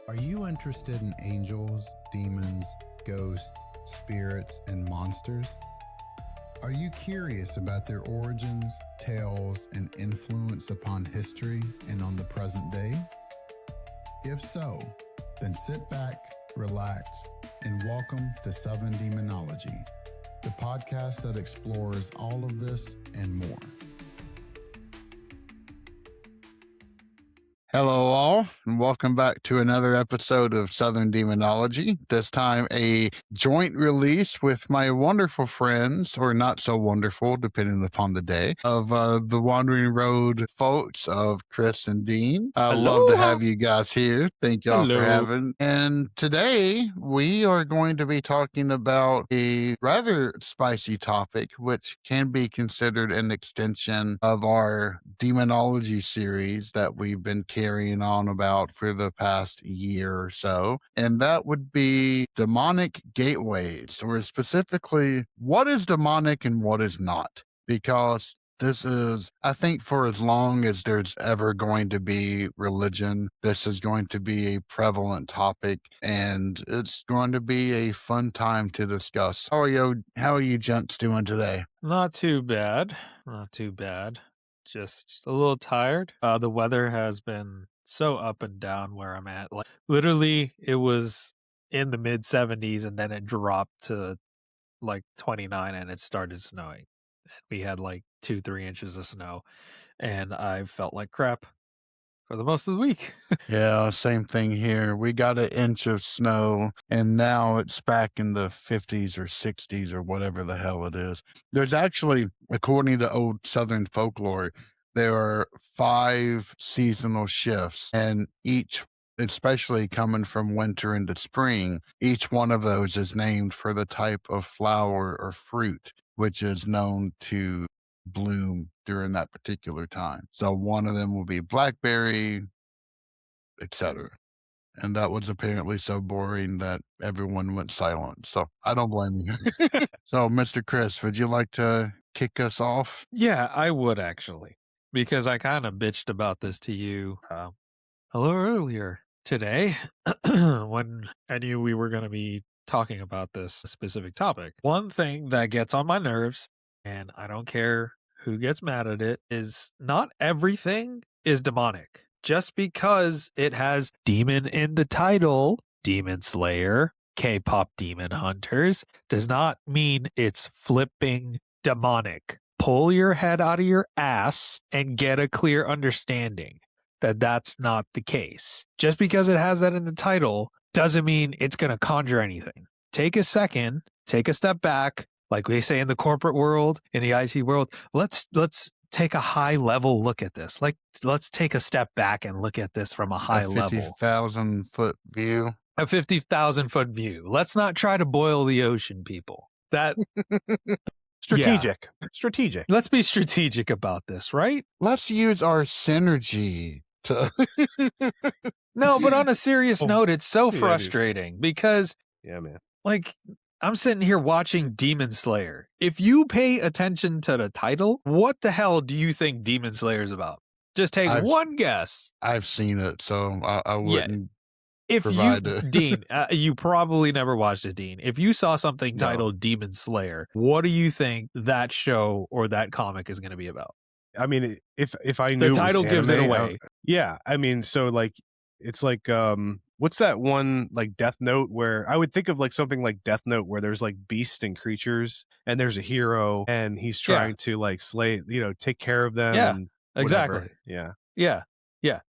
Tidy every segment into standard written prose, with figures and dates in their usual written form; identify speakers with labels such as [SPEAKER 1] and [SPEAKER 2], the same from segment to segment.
[SPEAKER 1] Are you interested in angels, demons, ghosts, spirits, and monsters? Are you curious about their origins, tales, and influence upon history and on the present day? If so, then sit back, relax, and welcome to Southern Demonology, the podcast that explores all of this and more. Hello, all, and welcome back to another episode of Southern Demonology. This time, a joint release with my wonderful friends, or not so wonderful, depending upon the day, of the Wandering Road folks of Chris and Dean. I love to have you guys here. Thank y'all for having. And today, we are going to be talking about a rather spicy topic, which can be considered an extension of our demonology series that we've been carrying on about for the past year or so, and that would be demonic gateways, or specifically, what is demonic and what is not? Because this is, I think, for as long as there's ever going to be religion, this is going to be a prevalent topic, and it's going to be a fun time to discuss. How are you gents doing today?
[SPEAKER 2] Not too bad. Not too bad. Just a little tired. The weather has been so up and down where I'm at. Like literally, it was in the mid 70s, and then it dropped to like 29, and it started snowing. We had like 2-3 inches of snow, and I felt like crap for the most of the week.
[SPEAKER 1] Yeah, same thing here. We got an inch of snow, and now it's back in the 50s or 60s or whatever the hell it is. There's actually, according to old Southern folklore, there are 5 seasonal shifts, and each, especially coming from winter into spring, each one of those is named for the type of flower or fruit which is known to bloom during that particular time. So one of them will be blackberry, etc. And that was apparently so boring that everyone went silent. So I don't blame you. So, Mr. Chris, would you like to kick us off?
[SPEAKER 2] Yeah, I would actually, because I kind of bitched about this to you a little earlier today when I knew we were going to be talking about this specific topic. One thing that gets on my nerves, and I don't care who gets mad at it, is not everything is demonic. Just because it has demon in the title, Demon Slayer, K-pop Demon Hunters, does not mean it's flipping demonic. Pull your head out of your ass and get a clear understanding that that's not the case. Just because it has that in the title doesn't mean it's going to conjure anything. Take a second, take a step back, like they say in the corporate world, in the IT world. Let's take a high level look at this. Like, let's take a step back and look at this from a high level.
[SPEAKER 1] 50,000 foot view.
[SPEAKER 2] A 50,000 foot view. Let's not try to boil the ocean, people. That
[SPEAKER 3] strategic. Yeah. Strategic.
[SPEAKER 2] Let's be strategic about this, right?
[SPEAKER 1] Let's use our synergy to
[SPEAKER 2] No, but on a serious note, it's so frustrating because
[SPEAKER 3] man.
[SPEAKER 2] Like, I'm sitting here watching Demon Slayer. If you pay attention to the title, what the hell do you think Demon Slayer is about? Just take one guess.
[SPEAKER 1] I've seen it, so I wouldn't.
[SPEAKER 2] If you, Dean, you probably never watched it, Dean. If you saw something titled Demon Slayer, what do you think that show or that comic is going to be about?
[SPEAKER 3] I mean, if I knew
[SPEAKER 2] the title gives it away.
[SPEAKER 3] Yeah, I mean, so like it's like what's that one like Death Note where I would think of like something like Death Note where there's like beasts and creatures and there's a hero and he's trying to like slay, take care of them.
[SPEAKER 2] Yeah,
[SPEAKER 3] and
[SPEAKER 2] exactly.
[SPEAKER 3] Yeah.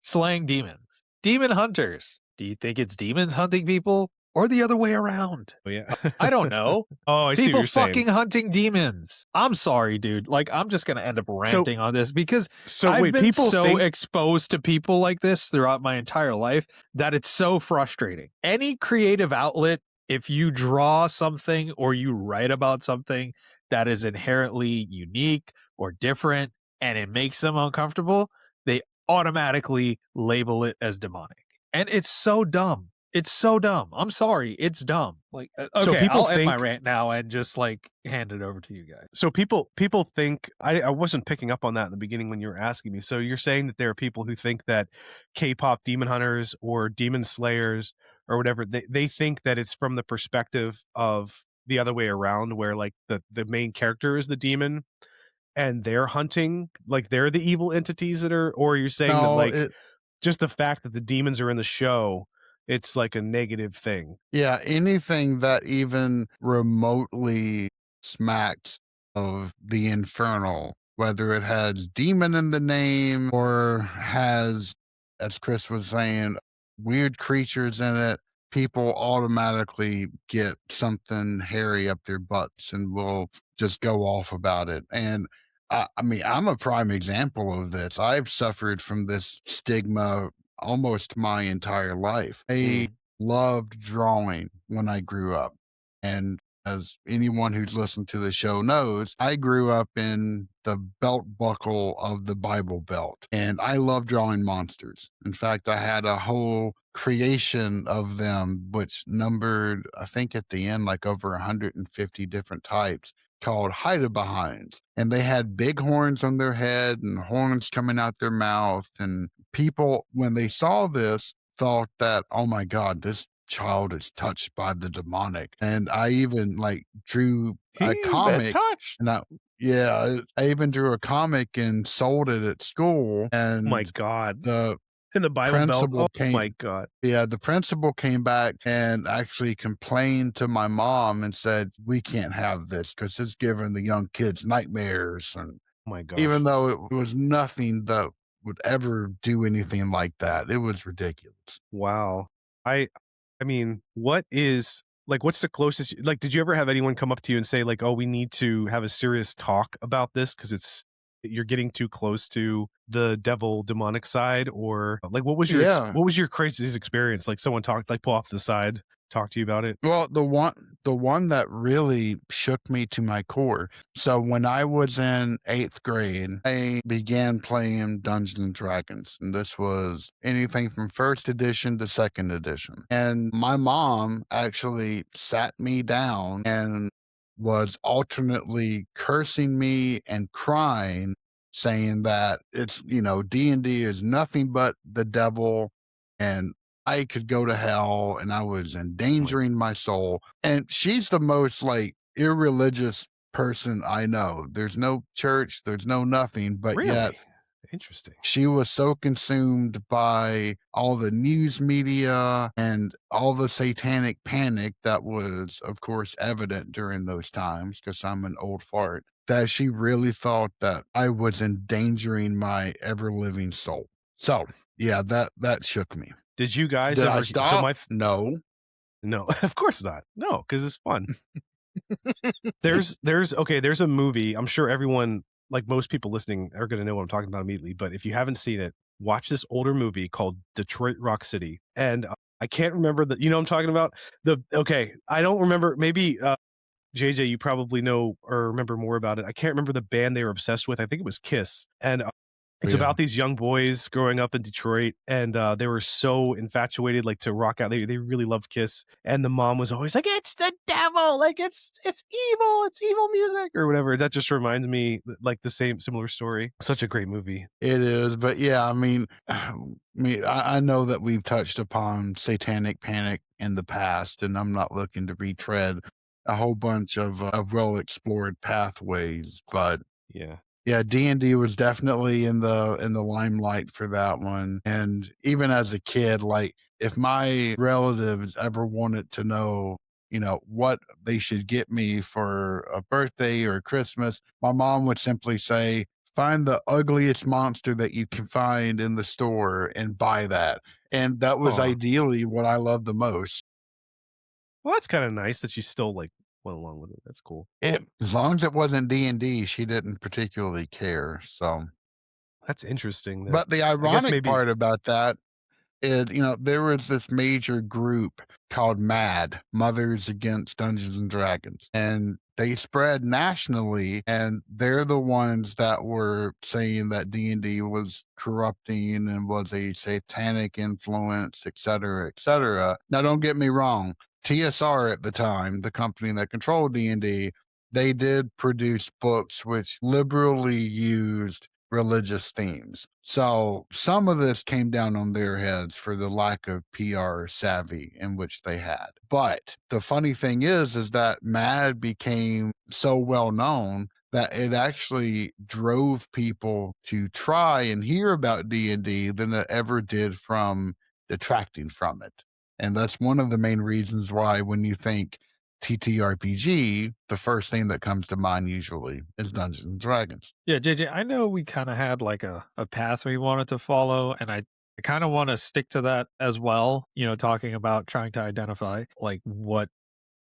[SPEAKER 2] Slaying demons, demon hunters. Do you think it's demons hunting people or the other way around?
[SPEAKER 3] Oh, yeah.
[SPEAKER 2] I don't know.
[SPEAKER 3] I see
[SPEAKER 2] people
[SPEAKER 3] what you're
[SPEAKER 2] fucking
[SPEAKER 3] saying.
[SPEAKER 2] Hunting demons. I'm sorry, dude. Like, I'm just going to end up ranting on this because I've been so exposed to people like this throughout my entire life that it's so frustrating. Any creative outlet, if you draw something or you write about something that is inherently unique or different and it makes them uncomfortable, they automatically label it as demonic. And it's so dumb. It's so dumb. I'm sorry. It's dumb. Like,
[SPEAKER 3] So
[SPEAKER 2] okay,
[SPEAKER 3] people
[SPEAKER 2] I'll end my
[SPEAKER 3] think
[SPEAKER 2] rant now and just like hand it over to you guys.
[SPEAKER 3] so people think I wasn't picking up on that in the beginning when you were asking me. So you're saying that there are people who think that K-pop demon hunters or demon slayers or whatever, they think that it's from the perspective of the other way around, where like the main character is the demon and they're hunting, like they're the evil entities that are, or you're saying that
[SPEAKER 1] No,
[SPEAKER 3] like just the fact that the demons are in the show, it's like a negative thing.
[SPEAKER 1] yeah, anything that even remotely smacks of the infernal, whether it has demon in the name or has, as Chris was saying, weird creatures in it, people automatically get something hairy up their butts and will just go off about it. And I mean, I'm a prime example of this. I've suffered from this stigma almost my entire life.
[SPEAKER 3] Mm.
[SPEAKER 1] Loved drawing when I grew up. And as anyone who's listened to the show knows, I grew up in the belt buckle of the Bible Belt, and I love drawing monsters. In fact, I had a whole creation of them, which numbered, I think at the end, like over 150 different types called hide behinds. And they had big horns on their head and horns coming out their mouth. And people, when they saw this, thought that, oh my God, this child is touched by the demonic. And I even like drew a
[SPEAKER 3] He's been
[SPEAKER 1] comic
[SPEAKER 3] touched.
[SPEAKER 1] and I even drew a comic and sold it at school.
[SPEAKER 3] Oh my
[SPEAKER 1] And
[SPEAKER 3] God.
[SPEAKER 1] the
[SPEAKER 3] In the Bible Belt.
[SPEAKER 1] principal
[SPEAKER 3] Oh my
[SPEAKER 1] came,
[SPEAKER 3] God.
[SPEAKER 1] yeah, the principal came back and actually complained to my mom and said, we can't have this because it's giving the young kids nightmares. And
[SPEAKER 3] Oh my gosh.
[SPEAKER 1] even though it was nothing that would ever do anything like that, it was ridiculous.
[SPEAKER 3] Wow. I I mean, what's the closest, like, did you ever have anyone come up to you and say like, "Oh, we need to have a serious talk about this because you're getting too close to the devil demonic side," or like
[SPEAKER 1] Yeah.
[SPEAKER 3] what was your craziest experience? Like someone talked, like pull off to the side, talk to you about it?
[SPEAKER 1] Well, the one that really shook me to my core. So when I was in 8th grade, I began playing Dungeons and Dragons, and this was anything from first edition to second edition. And my mom actually sat me down and was alternately cursing me and crying, saying that it's, D&D is nothing but the devil and I could go to hell and I was
[SPEAKER 3] Oh my,
[SPEAKER 1] endangering my soul. And she's the most like irreligious person I know. There's no church, there's no nothing, but yet
[SPEAKER 3] really? Interesting.
[SPEAKER 1] she was so consumed by all the news media and all the satanic panic that was, of course, evident during those times, because I'm an old fart, that she really thought that I was endangering my ever living soul. So, yeah, that shook me.
[SPEAKER 3] Did you guys
[SPEAKER 1] Did I
[SPEAKER 3] ever so
[SPEAKER 1] stop? No.
[SPEAKER 3] no, of course not. No, because it's fun. There's a movie. I'm sure everyone, like most people listening, are going to know what I'm talking about immediately. But if you haven't seen it, watch this older movie called Detroit Rock City. And I can't remember you know what I'm talking about. I don't remember. Maybe JJ, you probably know or remember more about it. I can't remember the band they were obsessed with. I think it was Kiss. And it's
[SPEAKER 1] Yeah.
[SPEAKER 3] about these young boys growing up in Detroit, and they were so infatuated, like to rock out. They really loved Kiss, and the mom was always like, "It's the devil, like it's evil music or whatever." That just reminds me, like the similar story. Such a great movie.
[SPEAKER 1] It is, but yeah, I mean, I know that we've touched upon satanic panic in the past, and I'm not looking to retread a whole bunch of well explored pathways, but
[SPEAKER 3] Yeah.
[SPEAKER 1] yeah, D&D was definitely in the limelight for that one. And even as a kid, like if my relatives ever wanted to know, what they should get me for a birthday or Christmas, my mom would simply say, "Find the ugliest monster that you can find in the store and buy that." And that was
[SPEAKER 3] Oh,
[SPEAKER 1] ideally what I loved the most.
[SPEAKER 3] well, that's kind of nice that you still like went along with it. That's cool.
[SPEAKER 1] As long as it wasn't D&D, she didn't particularly care. So,
[SPEAKER 3] That's interesting. That
[SPEAKER 1] but the
[SPEAKER 3] I guess
[SPEAKER 1] ironic
[SPEAKER 3] maybe.
[SPEAKER 1] part about that There was this major group called MAD, Mothers Against Dungeons and Dragons, and they spread nationally, and they're the ones that were saying that D&D was corrupting and was a satanic influence, et cetera, et cetera. Now, don't get me wrong. TSR at the time, the company that controlled D&D, they did produce books which liberally used religious themes. So some of this came down on their heads for the lack of PR savvy in which they had. But the funny thing is that MAD became so well known that it actually drove people to try and hear about D&D than it ever did from detracting from it. And that's one of the main reasons why when you think TTRPG, the first thing that comes to mind usually is Dungeons and Dragons.
[SPEAKER 2] Yeah, JJ, I know we kind of had like a path we wanted to follow, and I kind of want to stick to that as well, talking about trying to identify like what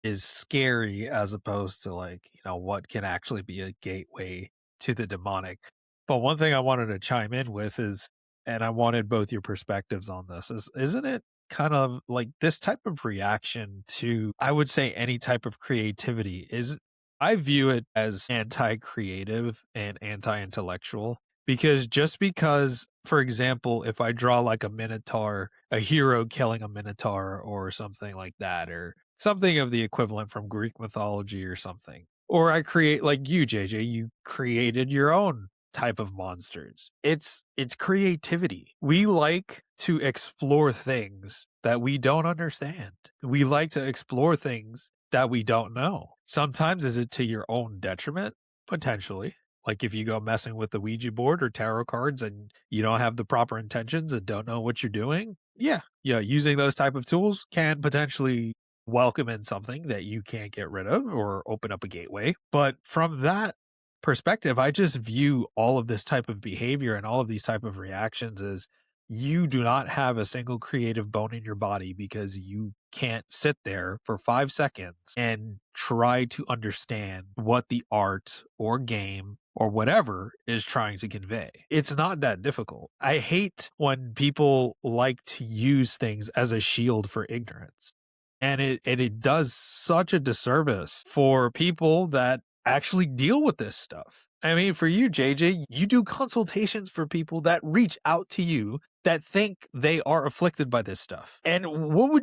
[SPEAKER 2] is scary as opposed to like, what can actually be a gateway to the demonic. But one thing I wanted to chime in with is, and I wanted both your perspectives on this, isn't it kind of like this type of reaction to, I would say, any type of creativity is, I view it as anti-creative and anti-intellectual, because just because, for example, if I draw like a minotaur, a hero killing a minotaur or something like that, or something of the equivalent from Greek mythology or something, or I create like you, JJ, you created your own type of monsters. It's creativity. We like to explore things that we don't understand. We like to explore things that we don't know. Sometimes is it to your own detriment? Potentially. Like if you go messing with the Ouija board or tarot cards and you don't have the proper intentions and don't know what you're doing. Yeah. Using those type of tools can potentially welcome in something that you can't get rid of or open up a gateway. But from that perspective, I just view all of this type of behavior and all of these type of reactions as you do not have a single creative bone in your body because you can't sit there for 5 seconds and try to understand what the art or game or whatever is trying to convey. It's not that difficult. I hate when people like to use things as a shield for ignorance. And it does such a disservice for people that actually deal with this stuff. I mean, for you, JJ, you do consultations for people that reach out to you that think they are afflicted by this stuff. And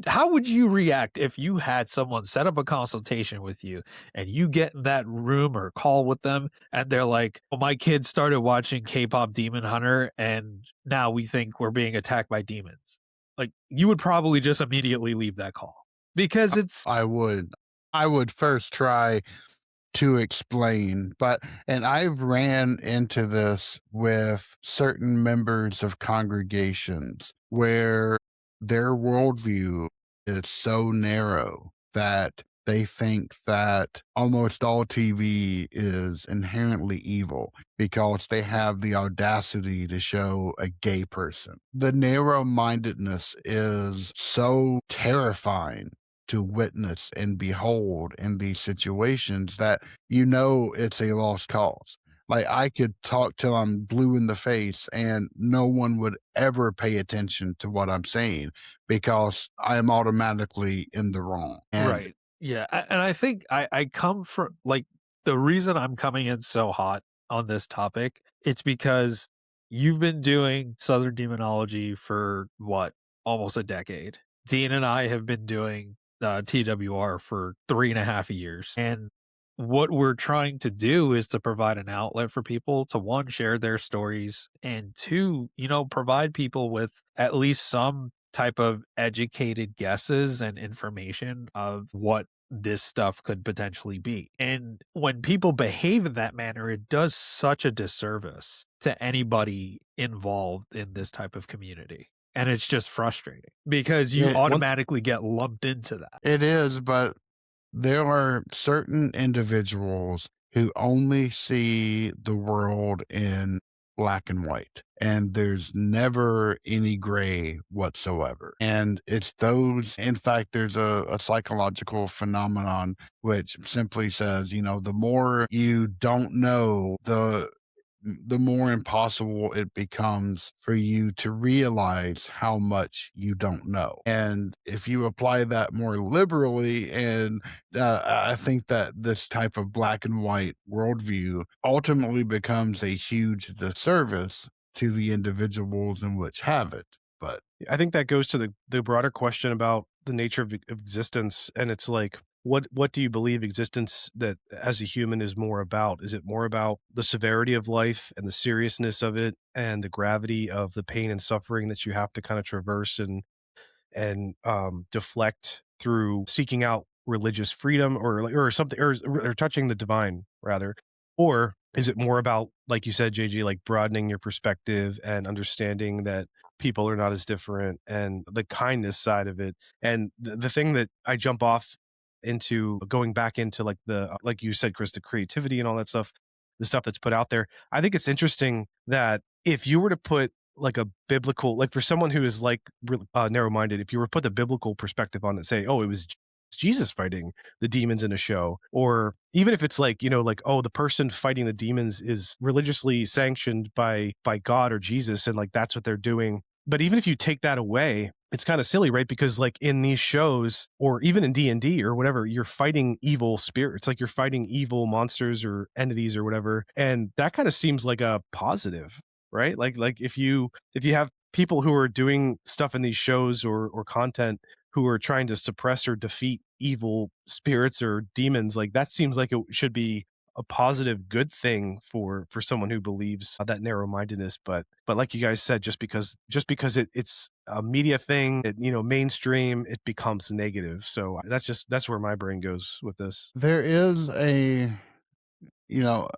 [SPEAKER 2] how would you react if you had someone set up a consultation with you and you get in that room or call with them and they're like, "Well, my kid started watching K-pop Demon Hunter and now we think we're being attacked by demons." Like, you would probably just immediately leave that call because it's
[SPEAKER 1] I would first try to explain, and I've ran into this with certain members of congregations where their worldview is so narrow that they think that almost all TV is inherently evil because they have the audacity to show a gay person. The narrow mindedness is so terrifying to witness and behold in these situations that it's a lost cause. Like I could talk till I'm blue in the face and no one would ever pay attention to what I'm saying because I am automatically in the wrong. And
[SPEAKER 2] right. Yeah. And I think I come from like the reason I'm coming in so hot on this topic, it's because you've been doing Southern Demonology for what, almost a decade. Dean and I have been doing TWR for 3.5 years. And what we're trying to do is to provide an outlet for people to, one, share their stories, and two, provide people with at least some type of educated guesses and information of what this stuff could potentially be. And when people behave in that manner, it does such a disservice to anybody involved in this type of community. And it's just frustrating because you automatically get lumped into that.
[SPEAKER 1] it is, but there are certain individuals who only see the world in black and white, and there's never any gray whatsoever. And it's those, in fact, there's a psychological phenomenon which simply says, the more you don't know, the more impossible it becomes for you to realize how much you don't know. And if you apply that more liberally, and I think that this type of black and white worldview ultimately becomes a huge disservice to the individuals in which have it. But
[SPEAKER 3] I think that goes to the broader question about the nature of existence, and it's like, what do you believe existence that as a human is more about? Is it more about the severity of life and the seriousness of it and the gravity of the pain and suffering that you have to kind of traverse and deflect through seeking out religious freedom or something or touching the divine rather? Or is it more about, like you said, JG, like broadening your perspective and understanding that people are not as different and the kindness side of it? And the thing that I jump off into going back into like like you said, Chris, the creativity and all that stuff, the stuff that's put out there. I think it's interesting that if you were to put like a biblical, like for someone who is like narrow-minded, if you were to put the biblical perspective on it, say, oh, it was Jesus fighting the demons in a show, or even if it's like, like, oh, the person fighting the demons is religiously sanctioned by God or Jesus, and like that's what they're doing. But even if you take that away, it's kind of silly, right? Because like in these shows or even in D&D or whatever, you're fighting evil spirits, like you're fighting evil monsters or entities or whatever, and that kind of seems like a positive, right? Like if you have people who are doing stuff in these shows or content who are trying to suppress or defeat evil spirits or demons, like that seems like it should be a positive good thing for someone who believes that narrow-mindedness. But like you guys said, just because it's a media thing, mainstream, it becomes negative. So that's where my brain goes with this.
[SPEAKER 1] there is you know,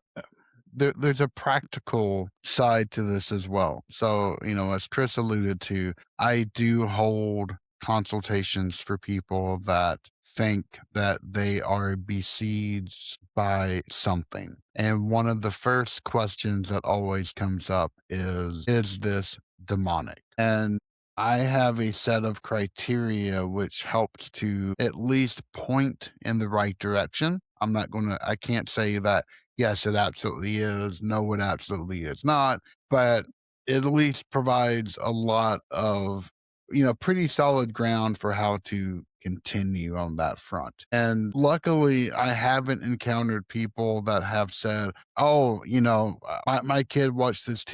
[SPEAKER 1] there's a practical side to this as well. So, as Chris alluded to, I do hold consultations for people that think that they are besieged by something. And one of the first questions that always comes up is this demonic? And I have a set of criteria which helps to at least point in the right direction. I can't say that yes, it absolutely is. No, it absolutely is not. But it at least provides a lot of, pretty solid ground for how to continue on that front. And luckily, I haven't encountered people that have said, oh, my kid watched this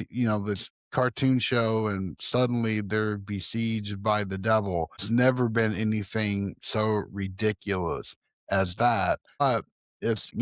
[SPEAKER 1] cartoon show and suddenly they're besieged by the devil. It's never been anything so ridiculous as that. But it's,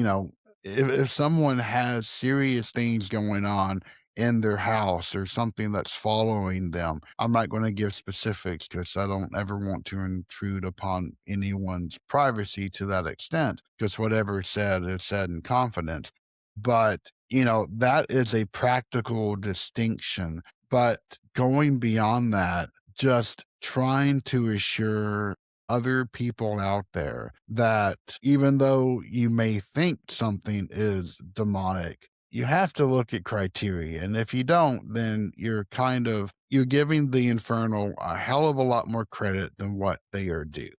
[SPEAKER 1] if someone has serious things going on in their house or something that's following them, I'm not going to give specifics because I don't ever want to intrude upon anyone's privacy to that extent, because whatever is said in confidence. But, that is a practical distinction. But going beyond that, just trying to assure other people out there that even though you may think something is demonic, you have to look at criteria. And if you don't, then you're giving the infernal a hell of a lot more credit than what they are due.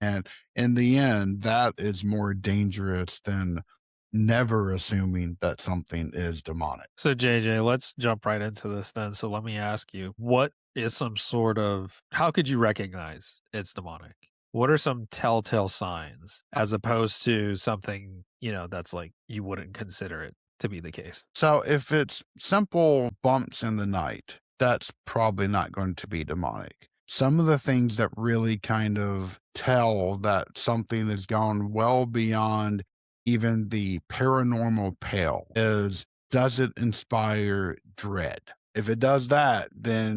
[SPEAKER 1] And in the end, that is more dangerous than never assuming that something is demonic.
[SPEAKER 2] So, JJ, let's jump right into this then. So, let me ask you, what is some sort of, how could you recognize it's demonic? What are some telltale signs as opposed to something, that's like you wouldn't consider it to be the case?
[SPEAKER 1] So if it's simple bumps in the night, that's probably not going to be demonic. Some of the things that really kind of tell that something has gone well beyond even the paranormal pale is, does it inspire dread? If it does that, then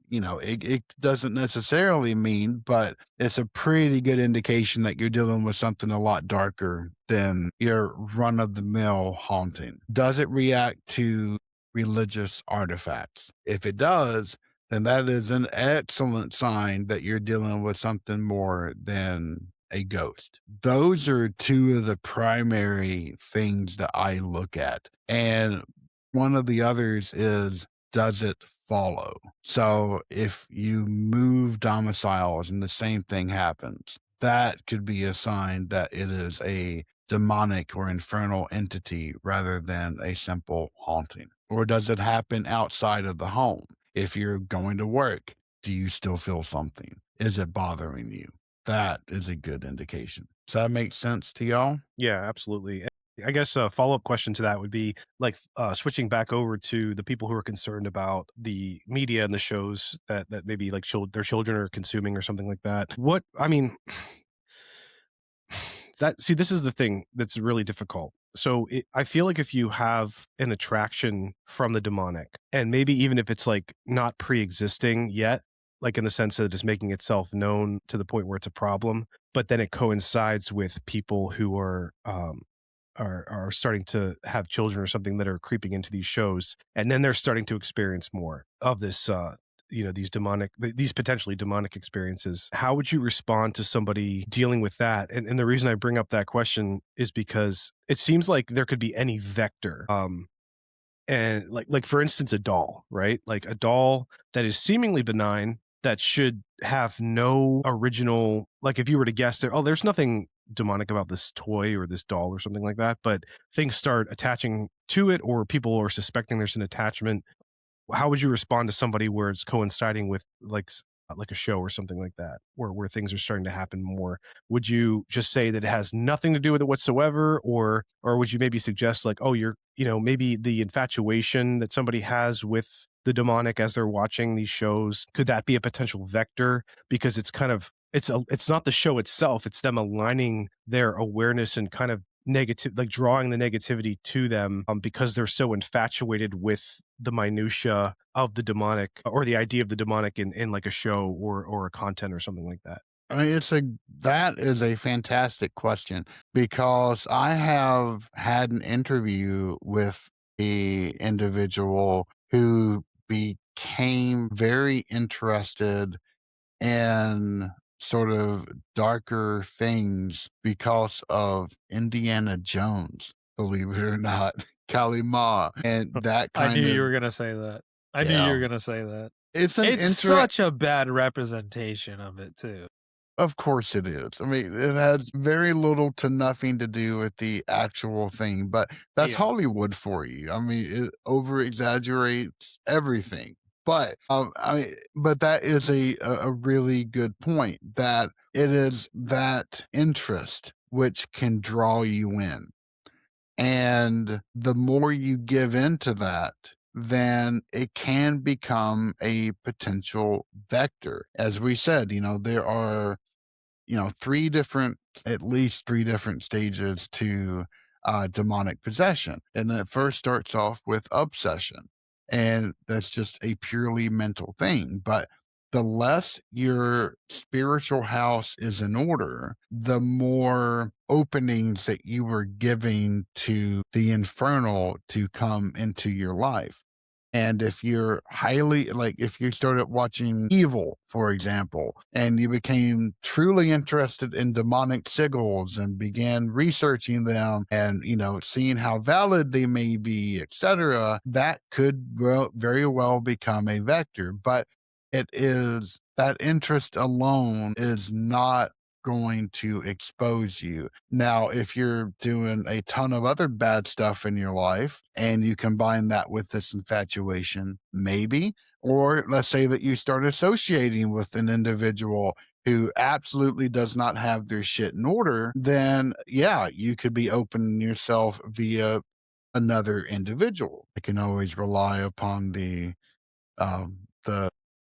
[SPEAKER 1] it doesn't necessarily mean, but it's a pretty good indication that you're dealing with something a lot darker than your run of the mill haunting. Does it react to religious artifacts? If it does, then that is an excellent sign that you're dealing with something more than a ghost. Those are two of the primary things that I look at. And one of the others is, does it follow? So if you move domiciles and the same thing happens, that could be a sign that it is a demonic or infernal entity rather than a simple haunting. Or does it happen outside of the home? If you're going to work, do you still feel something? Is it bothering you? That is a good indication. Does that make sense to y'all?
[SPEAKER 3] Yeah, absolutely. I guess a follow-up question to that would be like switching back over to the people who are concerned about the media and the shows that maybe like their children are consuming or something like that. What I mean, this is the thing that's really difficult. So I feel like if you have an attraction from the demonic, and maybe even if it's like not pre-existing yet, like in the sense that it's making itself known to the point where it's a problem, but then it coincides with people who are starting to have children or something that are creeping into these shows, and then they're starting to experience more of this these potentially demonic experiences. How would you respond to somebody dealing with that? And the reason I bring up that question is because it seems like there could be any vector, and like for instance a doll, right? Like a doll that is seemingly benign, that should have no original, like if you were to guess there, oh, there's nothing demonic about this toy or this doll or something like that, but things start attaching to it, or people are suspecting there's an attachment. How would you respond to somebody where it's coinciding with like a show or something like that, where things are starting to happen more? Would you just say that it has nothing to do with it whatsoever, or would you maybe suggest like, oh, maybe the infatuation that somebody has with the demonic as they're watching these shows, could that be a potential vector? Because it's not the show itself, it's them aligning their awareness and kind of negative, like drawing the negativity to them, because they're so infatuated with the minutia of the demonic, or the idea of the demonic in like a show or a content or something like that.
[SPEAKER 1] I mean, that is a fantastic question because I have had an interview with a individual who became very interested in sort of darker things because of Indiana Jones, believe it or not, Kalima, and that
[SPEAKER 2] I knew
[SPEAKER 1] kind
[SPEAKER 2] you
[SPEAKER 1] of
[SPEAKER 2] were gonna say that. I knew you
[SPEAKER 1] yeah.
[SPEAKER 2] were gonna say that.
[SPEAKER 1] It's an
[SPEAKER 2] It's
[SPEAKER 1] inter
[SPEAKER 2] such a bad representation of it too.
[SPEAKER 1] Of course it is. I mean, it has very little to nothing to do with the actual thing, but that's
[SPEAKER 2] Yeah.
[SPEAKER 1] Hollywood for you. I mean, it over exaggerates everything. But that is a really good point that it is that interest which can draw you in. And the more you give into that, then it can become a potential vector. As we said, there are at least three different stages to demonic possession. And it first starts off with obsession. And that's just a purely mental thing. But the less your spiritual house is in order, the more openings that you were giving to the infernal to come into your life. And if you're if you started watching Evil, for example, and you became truly interested in demonic sigils and began researching them and, seeing how valid they may be, etc., that could very well become a vector. But that interest alone is not going to expose you. Now, if you're doing a ton of other bad stuff in your life and you combine that with this infatuation, maybe, or let's say that you start associating with an individual who absolutely does not have their shit in order, then yeah, you could be opening yourself via another individual. I can always rely upon the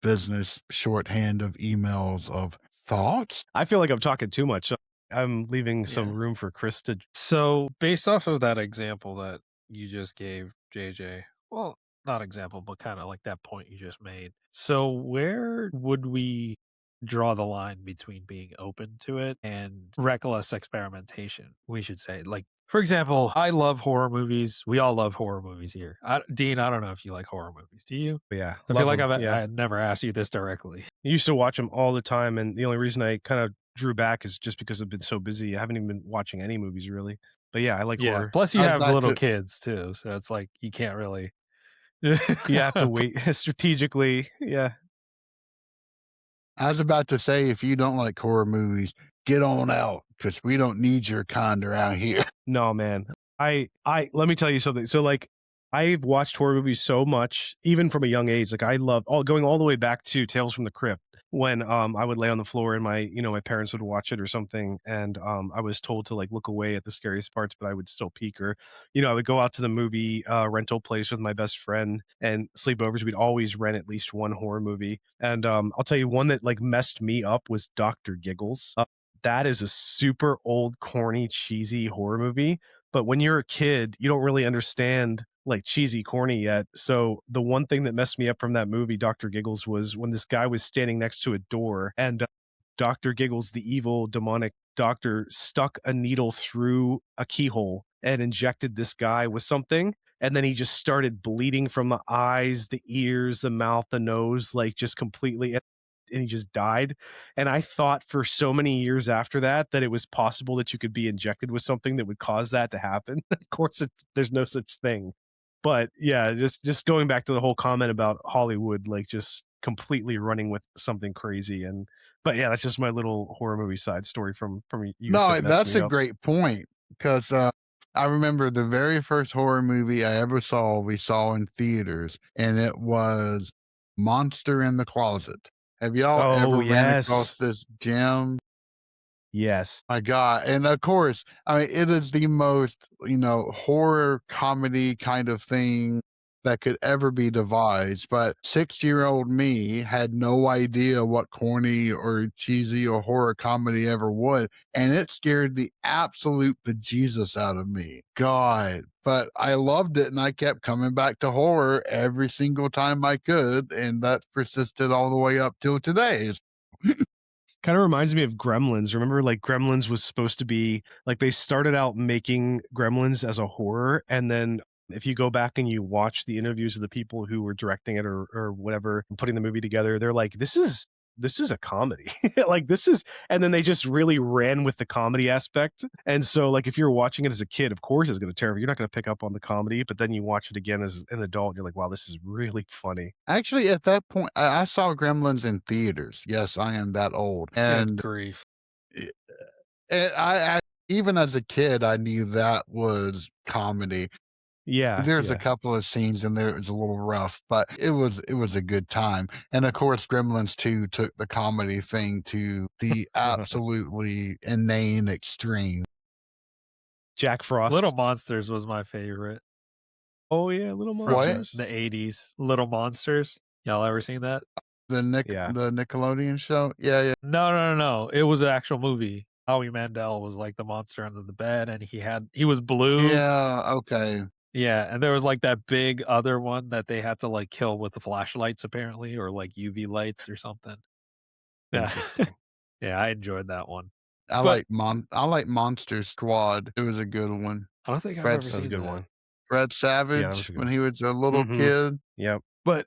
[SPEAKER 1] business shorthand of emails of thoughts.
[SPEAKER 3] I feel like I'm talking too much. I'm leaving some
[SPEAKER 2] Yeah.
[SPEAKER 3] room for Chris to.
[SPEAKER 2] So based off of that example that you just gave, JJ, well, not example, but kind of like that point you just made. So where would we draw the line between being open to it and reckless experimentation? We should say, like, for example, I love horror movies. We all love horror movies here. Dean, I don't know if you like horror movies. Do you?
[SPEAKER 3] Yeah,
[SPEAKER 2] I
[SPEAKER 3] love
[SPEAKER 2] feel like
[SPEAKER 3] 'em,
[SPEAKER 2] I
[SPEAKER 3] yeah.
[SPEAKER 2] had never asked you this directly.
[SPEAKER 3] I used to watch them all the time, and the only reason I kind of drew back is just because I've been so busy. I haven't even been watching any movies really. But yeah, I like
[SPEAKER 2] Yeah.
[SPEAKER 3] horror.
[SPEAKER 2] Plus, you
[SPEAKER 1] I was
[SPEAKER 2] have
[SPEAKER 1] about
[SPEAKER 2] little
[SPEAKER 1] to
[SPEAKER 2] kids too, so it's like you can't really.
[SPEAKER 3] You have to wait strategically. Yeah.
[SPEAKER 1] I was about to say, if you don't like horror movies, get on out because we don't need your kind around here.
[SPEAKER 3] No, man. I let me tell you something. So like I've watched horror movies so much, even from a young age. Like I love going all the way back to Tales from the Crypt when I would lay on the floor and my parents would watch it or something, and I was told to like look away at the scariest parts, but I would still peek. Or I would go out to the movie rental place with my best friend and sleepovers. We'd always rent at least one horror movie, and I'll tell you one that like messed me up was Doctor Giggles. That is a super old, corny, cheesy horror movie. But when you're a kid, you don't really understand like cheesy, corny yet. So the one thing that messed me up from that movie, Dr. Giggles, was when this guy was standing next to a door and Dr. Giggles, the evil demonic doctor, stuck a needle through a keyhole and injected this guy with something. And then he just started bleeding from the eyes, the ears, the mouth, the nose, like just completely. And he just died. And I thought for so many years after that that it was possible that you could be injected with something that would cause that to happen. Of course, there's no such thing. But yeah, just going back to the whole comment about Hollywood, like just completely running with something crazy. But yeah, that's just my little horror movie side story from youth
[SPEAKER 1] No,
[SPEAKER 3] that messed
[SPEAKER 1] that's
[SPEAKER 3] me
[SPEAKER 1] a
[SPEAKER 3] up.
[SPEAKER 1] great point because I remember the very first horror movie I ever saw, we saw in theaters, and it was Monster in the Closet. Have y'all
[SPEAKER 3] Oh
[SPEAKER 1] ever ran across
[SPEAKER 3] yes,
[SPEAKER 1] this gem?
[SPEAKER 3] yes.
[SPEAKER 1] My God. And of course, I mean, it is the most, horror comedy kind of thing that could ever be devised. But 6-year-old me had no idea what corny or cheesy or horror comedy ever would. And it scared the absolute bejesus out of me. God. But I loved it and I kept coming back to horror every single time I could. And that persisted all the way up till today.
[SPEAKER 3] Kind of reminds me of Gremlins. Remember, like Gremlins was supposed to be like they started out making Gremlins as a horror, and then if you go back and you watch the interviews of the people who were directing it or whatever, and putting the movie together, they're like, this is a comedy. Like this is, and then they just really ran with the comedy aspect. And so like if you're watching it as a kid, of course it's going to terrify. You're not going to pick up on the comedy, but then you watch it again as an adult, and you're like, wow, this is really funny.
[SPEAKER 1] Actually, at that point, I saw Gremlins in theaters. Yes, I am that old,
[SPEAKER 2] Good
[SPEAKER 1] and
[SPEAKER 2] grief.
[SPEAKER 1] I I even as a kid, I knew that was comedy.
[SPEAKER 3] Yeah,
[SPEAKER 1] There's a
[SPEAKER 3] yeah.
[SPEAKER 1] couple of scenes in there, it was a little rough, but it was a good time, and, of course, Gremlins 2 took the comedy thing to the absolutely inane extreme.
[SPEAKER 3] Jack
[SPEAKER 2] Little
[SPEAKER 3] Frost.
[SPEAKER 2] Monsters was my favorite
[SPEAKER 3] Oh yeah, Little
[SPEAKER 2] from
[SPEAKER 1] What?
[SPEAKER 3] Monsters.
[SPEAKER 2] the '80s. Little Monsters. Y'all ever seen that?
[SPEAKER 3] Yeah.
[SPEAKER 1] The Nickelodeon show? Yeah, yeah.
[SPEAKER 2] No, no, no, no. It was an actual movie. Howie Mandel was like the monster under the bed, and he was blue.
[SPEAKER 1] Yeah, okay.
[SPEAKER 2] Yeah, and there was like that big other one that they had to like kill with the flashlights apparently, or like UV lights or something. Yeah,
[SPEAKER 3] Interesting.
[SPEAKER 2] yeah, I enjoyed that one.
[SPEAKER 1] I
[SPEAKER 2] But
[SPEAKER 1] like I like Monster Squad, it was a good one.
[SPEAKER 2] I don't think I've
[SPEAKER 1] Fred
[SPEAKER 2] ever
[SPEAKER 3] That was a
[SPEAKER 2] seen
[SPEAKER 3] good
[SPEAKER 2] that.
[SPEAKER 3] one.
[SPEAKER 1] Fred
[SPEAKER 3] Yeah, that was
[SPEAKER 1] Savage
[SPEAKER 3] a good
[SPEAKER 1] when
[SPEAKER 3] one.
[SPEAKER 1] he was a little
[SPEAKER 3] Mhm.
[SPEAKER 1] kid.
[SPEAKER 3] Yep.
[SPEAKER 2] But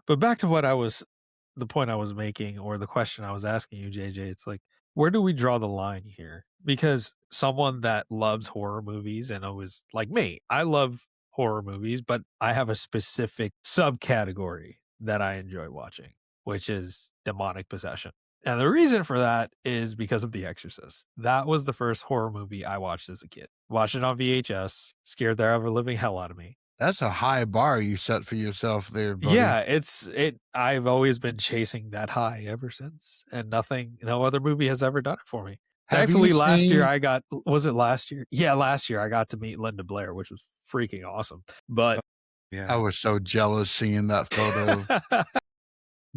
[SPEAKER 2] but back to the point I was making, or the question I was asking you, JJ. It's like, where do we draw the line here? Because someone that loves horror movies and always like me, I love horror movies, but I have a specific subcategory that I enjoy watching, which is demonic possession. And the reason for that is because of The Exorcist. That was the first horror movie I watched as a kid. Watched it on VHS, scared the ever living hell out of me.
[SPEAKER 1] That's a high bar you set for yourself there, buddy.
[SPEAKER 2] Yeah, I've always been chasing that high ever since, and no other movie has ever done it for me.
[SPEAKER 1] Have you
[SPEAKER 2] Thankfully, last year
[SPEAKER 1] seen
[SPEAKER 2] was it last year? Yeah, last year I got to meet Linda Blair, which was freaking awesome. But
[SPEAKER 1] I
[SPEAKER 3] Yeah.
[SPEAKER 1] was so jealous seeing that photo.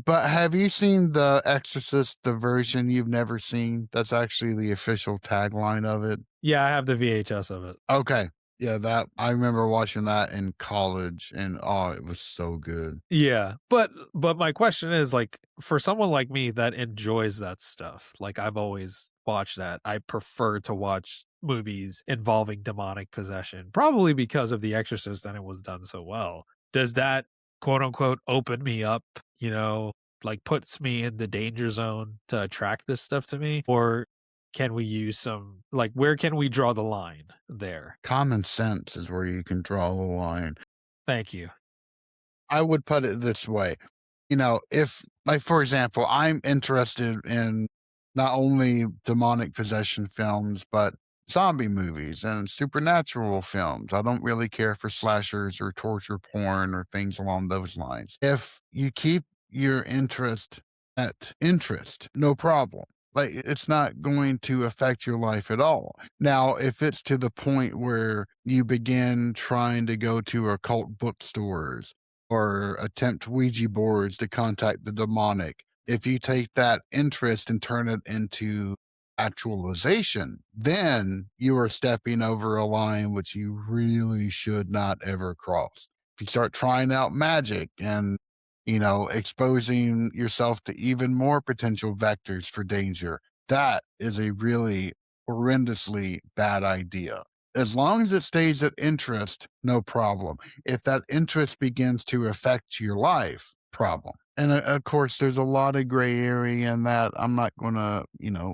[SPEAKER 1] But have you seen The Exorcist, the version you've never seen? That's actually the official tagline of it.
[SPEAKER 2] yeah, I have the VHS of it.
[SPEAKER 1] Okay. Yeah, that I remember watching that in college and oh, it was so good.
[SPEAKER 2] Yeah, but my question is like for someone like me that enjoys that stuff, like I've always watched that. I prefer to watch movies involving demonic possession, probably because of The Exorcist and it was done so well. Does that quote unquote open me up, like puts me in the danger zone to attract this stuff to me? Or can we use some like where can we draw the line there?
[SPEAKER 1] Common sense is where you can draw the line.
[SPEAKER 2] Thank you.
[SPEAKER 1] I would put it this way. If like for example, I'm interested in not only demonic possession films, but zombie movies and supernatural films. I don't really care for slashers or torture porn or things along those lines. If you keep your interest at interest, no problem. Like, it's not going to affect your life at all. Now, if it's to the point where you begin trying to go to occult bookstores or attempt Ouija boards to contact the demonic, if you take that interest and turn it into actualization, then you are stepping over a line which you really should not ever cross. If you start trying out magic and, exposing yourself to even more potential vectors for danger, that is a really horrendously bad idea. As long as it stays at interest, no problem. If that interest begins to affect your life, problem. And of course, there's a lot of gray area in that. I'm not going to,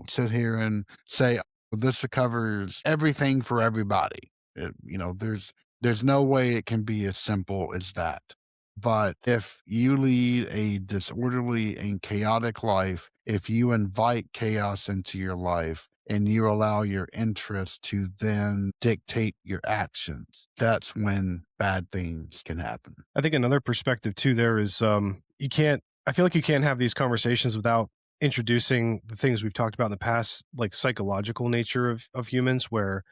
[SPEAKER 1] sit here and say, "Oh, this covers everything for everybody." There's no way it can be as simple as that. But if you lead a disorderly and chaotic life, if you invite chaos into your life and you allow your interests to then dictate your actions, that's when bad things can happen.
[SPEAKER 3] I think another perspective too there is I feel like you can't have these conversations without introducing the things we've talked about in the past, like psychological nature of humans, where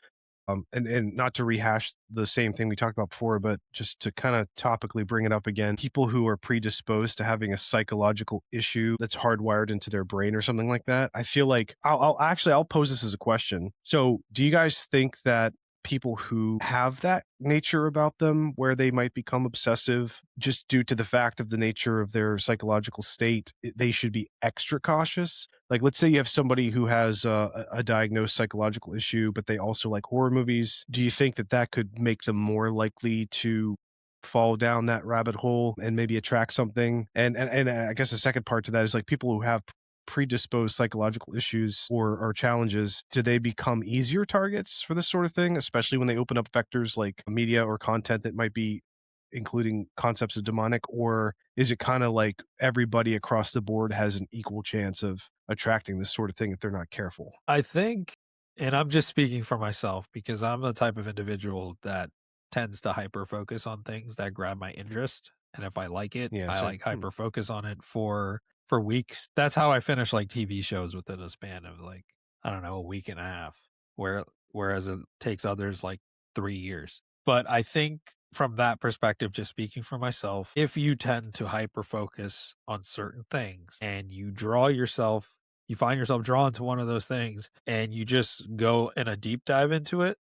[SPEAKER 3] and not to rehash the same thing we talked about before, but just to kind of topically bring it up again, people who are predisposed to having a psychological issue that's hardwired into their brain or something like that. I feel like I'll pose this as a question. So do you guys think that people who have that nature about them where they might become obsessive just due to the fact of the nature of their psychological state, they should be extra cautious? Like, let's say you have somebody who has a diagnosed psychological issue, but they also like horror movies. Do you think that that could make them more likely to fall down that rabbit hole and maybe attract something? And I guess the second part to that is like people who have predisposed psychological issues or challenges, do they become easier targets for this sort of thing, especially when they open up vectors like media or content that might be including concepts of demonic? Or is it kind of like everybody across the board has an equal chance of attracting this sort of thing if they're not careful?
[SPEAKER 2] I think, and I'm just speaking for myself because I'm the type of individual that tends to hyper focus on things that grab my interest. And if I like it,
[SPEAKER 3] Yeah,
[SPEAKER 2] I
[SPEAKER 3] same.
[SPEAKER 2] like hyper focus on it for weeks. That's how I finish like TV shows within a span of like, I don't know, a week and a half, whereas it takes others like 3 years. But I think from that perspective, just speaking for myself, if you tend to hyper focus on certain things and you find yourself drawn to one of those things and you just go in a deep dive into it,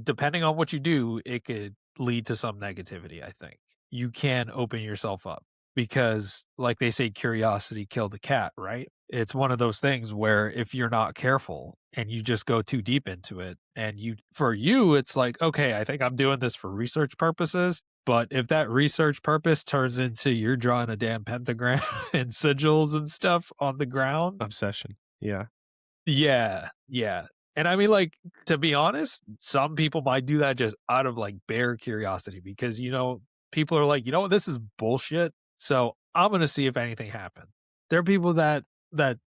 [SPEAKER 2] depending on what you do, it could lead to some negativity, I think. You can open yourself up because, like they say, curiosity killed the cat, right? It's one of those things where if you're not careful and you just go too deep into it, and for you, it's like, okay, I think I'm doing this for research purposes. But if that research purpose turns into you're drawing a damn pentagram and sigils and stuff on the ground,
[SPEAKER 3] Obsession. Yeah.
[SPEAKER 2] yeah, yeah. And I mean, like, to be honest, some people might do that just out of like bare curiosity because, people are like, what, this is bullshit. So I'm going to see if anything happens. There are people that,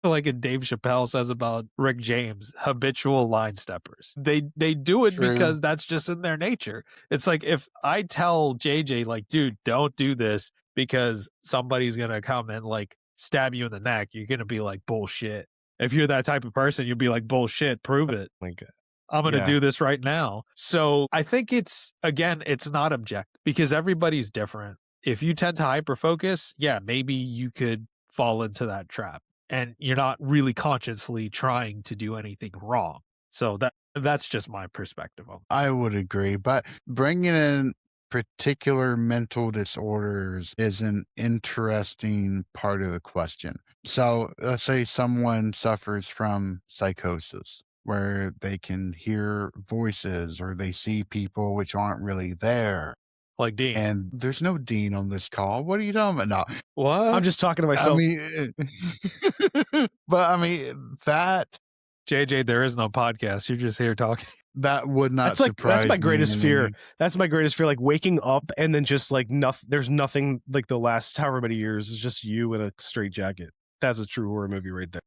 [SPEAKER 2] like Dave Chappelle says about Rick James, habitual line steppers. They do it
[SPEAKER 1] True.
[SPEAKER 2] because that's just in their nature. It's like if I tell JJ, like, dude, don't do this because somebody's going to come and like stab you in the neck, you're going to be like, bullshit. If you're that type of person, you'll be like, bullshit, prove it.
[SPEAKER 3] My God.
[SPEAKER 2] I'm going to
[SPEAKER 3] Yeah.
[SPEAKER 2] do this right now. So I think it's not objective because everybody's different. If you tend to hyper focus, yeah, maybe you could fall into that trap and you're not really consciously trying to do anything wrong. So that's just my perspective on it.
[SPEAKER 1] I would agree, but bringing in particular mental disorders is an interesting part of the question. So let's say someone suffers from psychosis, where they can hear voices or they see people which aren't really there.
[SPEAKER 2] Like Dean.
[SPEAKER 1] And there's no Dean on this call. What are you talking about? No,
[SPEAKER 2] What?
[SPEAKER 3] I'm just talking to
[SPEAKER 1] I
[SPEAKER 3] myself.
[SPEAKER 1] mean, but I mean, that
[SPEAKER 2] JJ, there is no podcast. You're just here talking.
[SPEAKER 1] that would not surprise
[SPEAKER 3] That's my
[SPEAKER 1] me
[SPEAKER 3] greatest
[SPEAKER 1] in
[SPEAKER 3] fear.
[SPEAKER 1] any-
[SPEAKER 3] That's my greatest fear. Like waking up and then just like nothing. There's nothing like the last however many years. It's just you in a straight jacket. That's a true horror movie right there.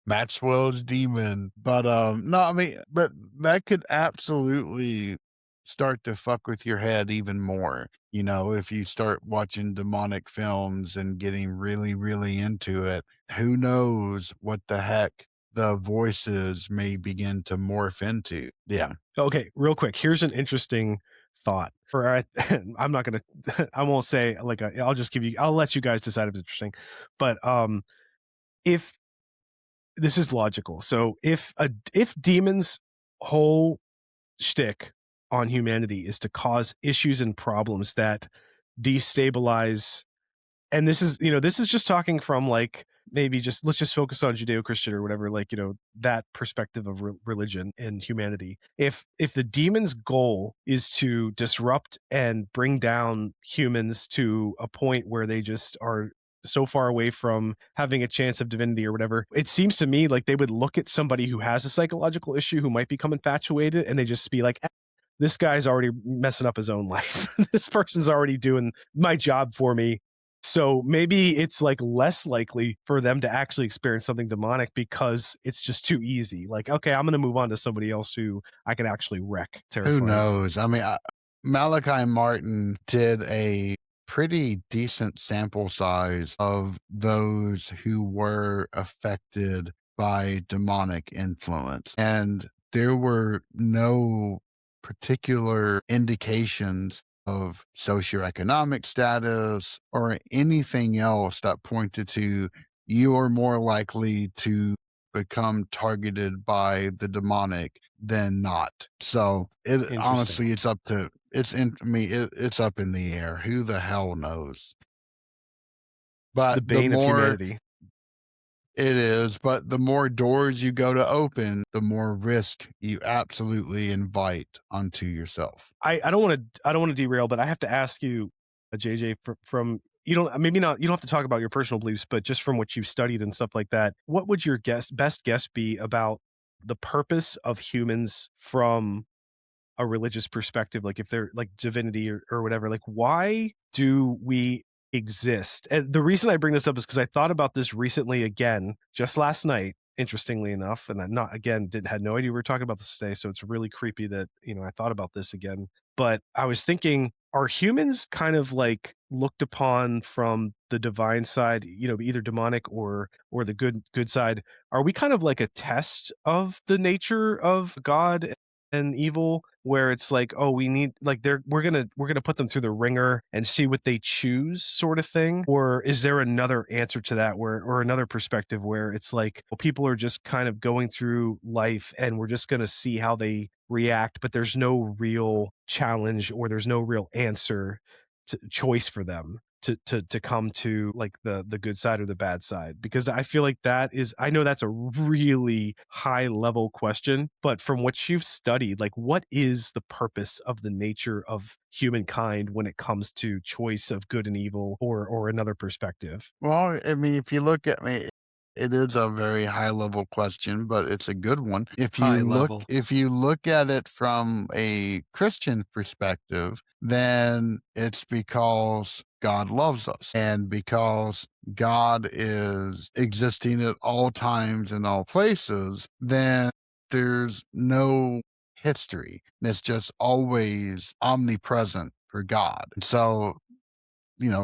[SPEAKER 1] Maxwell's demon. But no, I mean, but that could absolutely start to fuck with your head even more. If you start watching demonic films and getting really, really into it, who knows what the heck the voices may begin to morph into. Yeah.
[SPEAKER 3] Okay, real quick. Here's an interesting thought. I'm not gonna. I won't say like. I'll just give you. I'll let you guys decide if it's interesting. But if this is logical, so if demons' whole shtick on humanity is to cause issues and problems that destabilize, and this is just talking from like maybe just let's just focus on Judeo-Christian or whatever, like that perspective of religion and humanity. If the demon's goal is to disrupt and bring down humans to a point where they just are so far away from having a chance of divinity or whatever, it seems to me like they would look at somebody who has a psychological issue who might become infatuated, and they just be like, this guy's already messing up his own life. This person's already doing my job for me. So maybe it's like less likely for them to actually experience something demonic because it's just too easy. Like, okay, I'm going to move on to somebody else who I can actually wreck
[SPEAKER 1] Who
[SPEAKER 3] terrifying.
[SPEAKER 1] knows? I mean, Malachi Martin did a pretty decent sample size of those who were affected by demonic influence. And there were no particular indications of socioeconomic status or anything else that pointed to you are more likely to become targeted by the demonic than not. So it
[SPEAKER 3] Interesting.
[SPEAKER 1] honestly, it's up to it's in I mean, it's up in the air. Who the hell knows?
[SPEAKER 3] The
[SPEAKER 1] But the
[SPEAKER 3] bane of
[SPEAKER 1] more
[SPEAKER 3] humanity.
[SPEAKER 1] it is, but the more doors you go to open, the more risk you absolutely invite onto yourself.
[SPEAKER 3] I don't want to derail, but I have to ask you, JJ, from you don't maybe not you don't have to talk about your personal beliefs, but just from what you've studied and stuff like that, what would your best guess be about the purpose of humans from a religious perspective, like if they're like divinity or whatever, like why do we exist? And the reason I bring this up is because I thought about this recently again, just last night, interestingly enough. And I not again didn't had no idea we were talking about this today. So it's really creepy that, I thought about this again. But I was thinking, are humans kind of like looked upon from the divine side, either demonic or the good side? Are we kind of like a test of the nature of God and evil, where it's like, oh, we need like we're gonna put them through the ringer and see what they choose, sort of thing? Or is there another answer to that, or another perspective where it's like, well, people are just kind of going through life and we're just gonna see how they react, but there's no real challenge or there's no real answer to choice for them to come to like the good side or the bad side? Because I feel like I know that's a really high level question, but from what you've studied, like what is the purpose of the nature of humankind when it comes to choice of good and evil, or another perspective?
[SPEAKER 1] Well, I mean, if you look at me, it is a very high level question, but it's a good one.
[SPEAKER 2] High level.
[SPEAKER 1] If you look at it from a Christian perspective, then it's because God loves us and because God is existing at all times and all places, then there's no history. It's just always omnipresent for God. So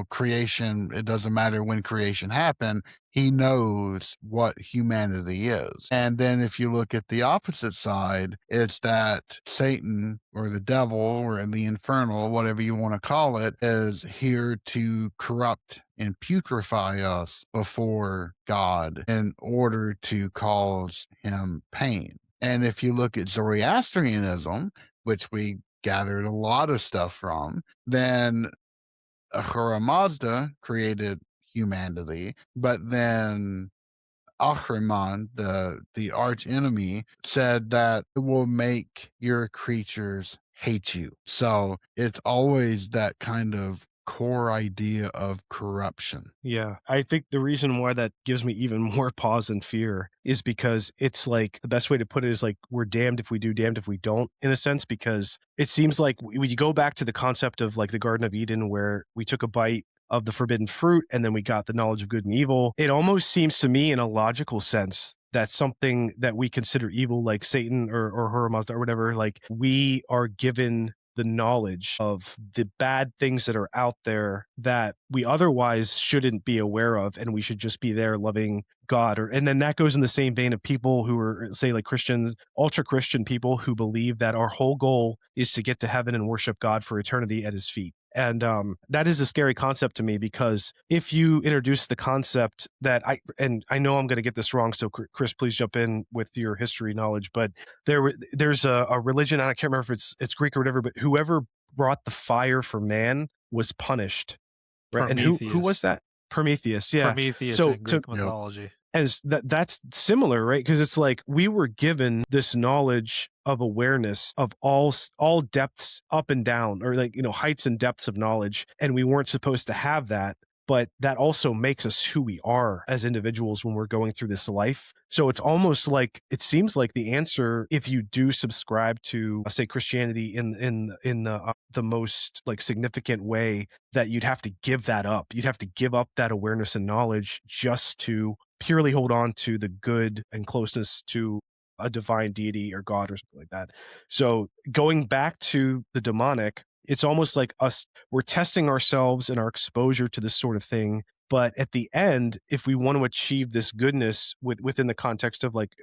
[SPEAKER 1] creation, it doesn't matter when creation happened, he knows what humanity is. And then if you look at the opposite side, it's that Satan or the devil or the infernal, whatever you want to call it, is here to corrupt and putrefy us before God in order to cause him pain. And if you look at Zoroastrianism, which we gathered a lot of stuff from, then Ahura Mazda created humanity, but then Ahriman, the arch enemy, said that it will make your creatures hate you. So it's always that kind of core idea of corruption.
[SPEAKER 3] Yeah, I think the reason why that gives me even more pause and fear is because it's like the best way to put it is like we're damned if we do, damned if we don't, in a sense, because it seems like when you go back to the concept of like the Garden of Eden, where we took a bite of the forbidden fruit, and then we got the knowledge of good and evil. It almost seems to me, in a logical sense, that something that we consider evil, like Satan or Ahura Mazda or whatever, like we are given the knowledge of the bad things that are out there that we otherwise shouldn't be aware of, and we should just be there loving God. And then that goes in the same vein of people who are, say, like Christians, ultra Christian people who believe that our whole goal is to get to heaven and worship God for eternity at his feet. And that is a scary concept to me, because if you introduce the concept that I know I'm going to get this wrong, so Chris, please jump in with your history knowledge, but there's a religion, I can't remember if it's Greek or whatever, but whoever brought the fire for man was punished, right?
[SPEAKER 2] Prometheus.
[SPEAKER 3] And who was that? Prometheus, yeah.
[SPEAKER 2] Prometheus
[SPEAKER 3] So
[SPEAKER 2] in Greek mythology.
[SPEAKER 3] And that's similar, right? Because it's like we were given this knowledge of awareness of all depths up and down, or like, heights and depths of knowledge, and we weren't supposed to have that. But that also makes us who we are as individuals when we're going through this life. So it's almost like, it seems like the answer, if you do subscribe to, say, Christianity in the most like significant way, that you'd have to give that up. You'd have to give up that awareness and knowledge just to purely hold on to the good and closeness to a divine deity or God or something like that. So going back to the demonic, it's almost like we're testing ourselves and our exposure to this sort of thing. But at the end, if we want to achieve this goodness within the context of like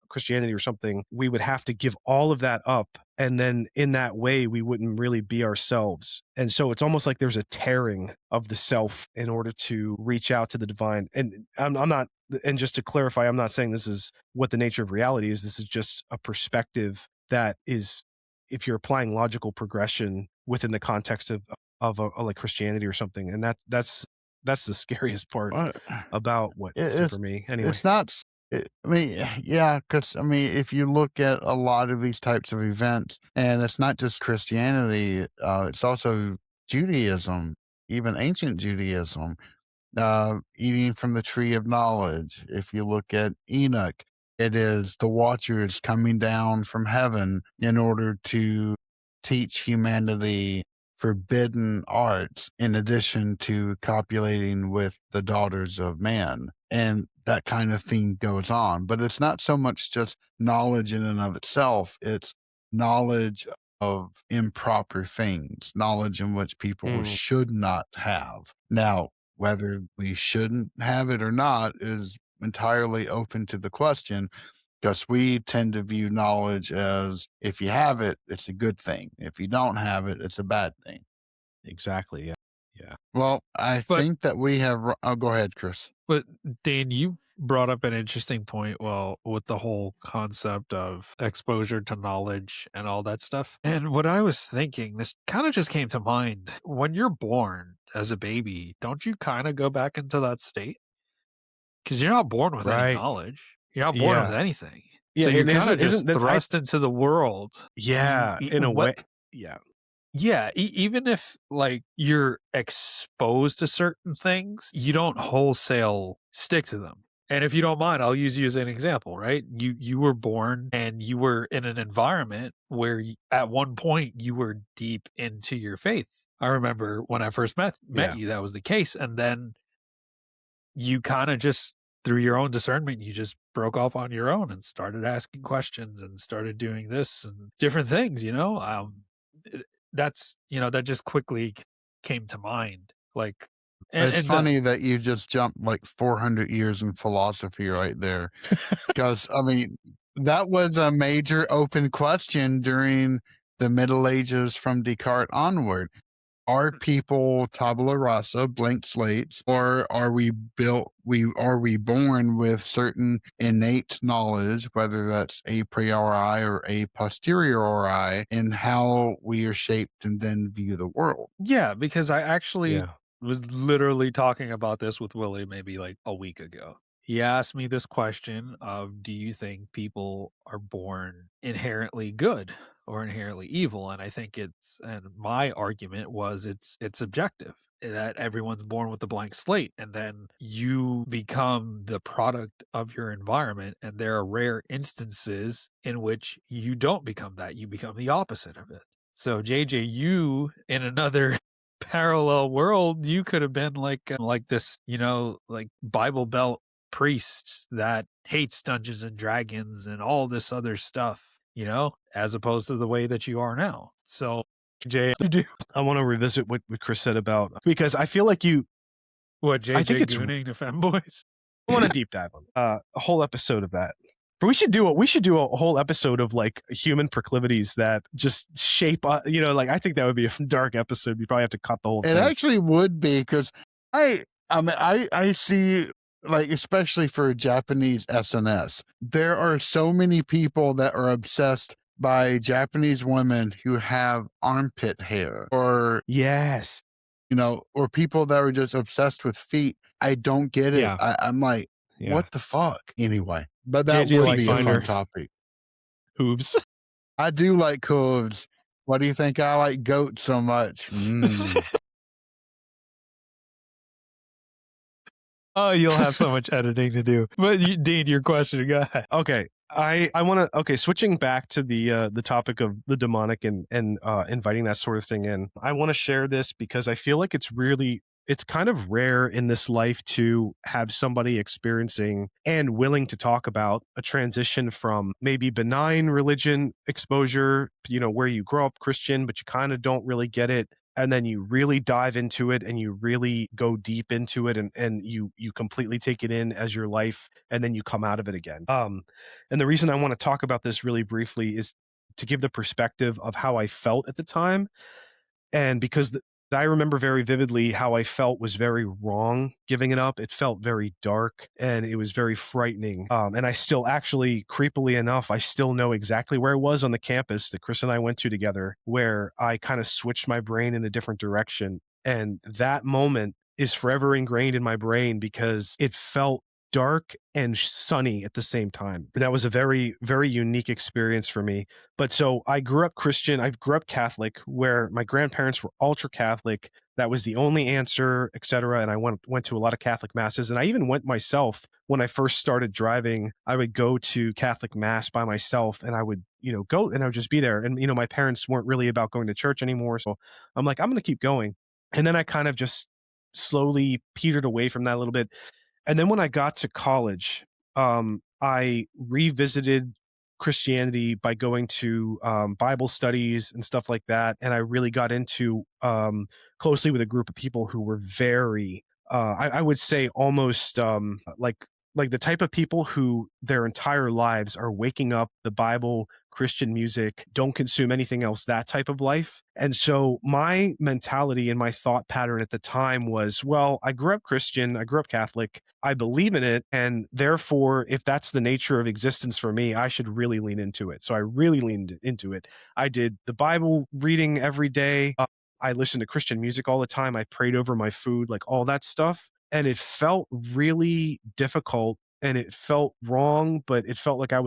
[SPEAKER 3] Christianity or something, we would have to give all of that up. And then in that way, we wouldn't really be ourselves. And so it's almost like there's a tearing of the self in order to reach out to the divine. And I'm not, and just to clarify, I'm not saying this is what the nature of reality is. This is just a perspective that is, if you're applying logical progression within the context of like Christianity or something. And that's the scariest part about what for me. Anyway,
[SPEAKER 1] it's not. I mean, yeah, because I mean, if you look at a lot of these types of events, and it's not just Christianity, it's also Judaism, even ancient Judaism, eating from the tree of knowledge. If you look at Enoch, it is the watchers coming down from heaven in order to teach humanity forbidden arts, in addition to copulating with the daughters of man. And that kind of thing goes on. But it's not so much just knowledge in and of itself, it's knowledge of improper things, knowledge in which people should not have. Now, whether we shouldn't have it or not is entirely open to the question, because we tend to view knowledge as, if you have it, it's a good thing. If you don't have it, it's a bad thing.
[SPEAKER 3] Exactly. Yeah.
[SPEAKER 1] Well, I think that we have. Oh, go ahead, Chris.
[SPEAKER 2] But Dane, you brought up an interesting point. Well, with the whole concept of exposure to knowledge and all that stuff. And what I was thinking, this kind of just came to mind. When you're born as a baby, don't you kind of go back into that state? Because you're not born with any knowledge. You're not born with anything.
[SPEAKER 3] Yeah,
[SPEAKER 2] so you're kind of just thrust into the world.
[SPEAKER 3] Yeah, in a way. Yeah.
[SPEAKER 2] Yeah, even if like you're exposed to certain things, you don't wholesale stick to them. And if you don't mind, I'll use you as an example, right? You were born and you were in an environment where at one point you were deep into your faith. I remember when I first met you, that was the case. And then you kind of just, through your own discernment, you just broke off on your own and started asking questions and started doing this and different things, that's, that just quickly came to mind. Like,
[SPEAKER 1] it's funny that you just jumped like 400 years in philosophy right there. Because, I mean, that was a major open question during the Middle Ages from Descartes onward. Are people tabula rasa, blank slates, or are we born with certain innate knowledge, whether that's a priori or a posteriori, in how we are shaped and then view the world?
[SPEAKER 2] Yeah, because I actually was literally talking about this with Willie maybe like a week ago. He asked me this question of, do you think people are born inherently good or inherently evil? And I think and my argument was it's subjective, that everyone's born with a blank slate, and then you become the product of your environment. And there are rare instances in which you don't become that. You become the opposite of it. So JJ, you in another parallel world, you could have been like this, like Bible Belt priest that hates Dungeons and Dragons and all this other stuff, as opposed to the way that you are now. So, Jay, you do
[SPEAKER 3] I want to revisit what Chris said about, because I feel like you.
[SPEAKER 2] what
[SPEAKER 3] I think
[SPEAKER 2] JJ
[SPEAKER 3] it's.
[SPEAKER 2] gooning to femboys.
[SPEAKER 3] I want to deep dive on a whole episode of that. But we should do a whole episode of like human proclivities that just shape. Like I think that would be a dark episode. You probably have to cut the whole
[SPEAKER 1] It
[SPEAKER 3] thing.
[SPEAKER 1] actually would be, because I mean, I see, like, especially for Japanese SNS, there are so many people that are obsessed by Japanese women who have armpit hair, or
[SPEAKER 3] Yes.
[SPEAKER 1] or people that are just obsessed with feet. I don't get it.
[SPEAKER 3] Yeah.
[SPEAKER 1] I'm like,
[SPEAKER 3] Yeah.
[SPEAKER 1] what the fuck? Anyway, but that
[SPEAKER 3] JJ
[SPEAKER 1] would
[SPEAKER 3] likes
[SPEAKER 1] be a fun
[SPEAKER 3] finders.
[SPEAKER 1] topic.
[SPEAKER 3] Hooves.
[SPEAKER 1] I do like hooves. Why do you think I like goats so much?
[SPEAKER 2] Oh, you'll have so much editing to do. But Dean, your question, go ahead.
[SPEAKER 3] Okay. I want to switching back to the topic of the demonic and inviting that sort of thing in. I want to share this because I feel like it's kind of rare in this life to have somebody experiencing and willing to talk about a transition from maybe benign religion exposure, where you grow up Christian, but you kind of don't really get it. And then you really dive into it and you really go deep into it and you completely take it in as your life, and then you come out of it again. And the reason I want to talk about this really briefly is to give the perspective of how I felt at the time. And because I remember very vividly how I felt was very wrong giving it up. It felt very dark and it was very frightening. And I still actually, creepily enough, I still know exactly where I was on the campus that Chris and I went to together, where I kind of switched my brain in a different direction. And that moment is forever ingrained in my brain because it felt dark and sunny at the same time. That was a very, very unique experience for me. But so I grew up Christian. I grew up Catholic, where my grandparents were ultra Catholic. That was the only answer, etc. And I went to a lot of Catholic masses. And I even went myself when I first started driving. I would go to Catholic mass by myself, and I would, go and I would just be there. And, my parents weren't really about going to church anymore. So I'm like, I'm going to keep going. And then I kind of just slowly petered away from that a little bit. And then when I got to college, I revisited Christianity by going to Bible studies and stuff like that. And I really got into closely with a group of people who were very, I would say almost like the type of people who their entire lives are waking up, the Bible, Christian music, don't consume anything else, that type of life. And so my mentality and my thought pattern at the time was, well, I grew up Christian, I grew up Catholic, I believe in it. And therefore, if that's the nature of existence for me, I should really lean into it. So I really leaned into it. I did the Bible reading every day. I listened to Christian music all the time. I prayed over my food, like all that stuff. And it felt really difficult and it felt wrong, but it felt like I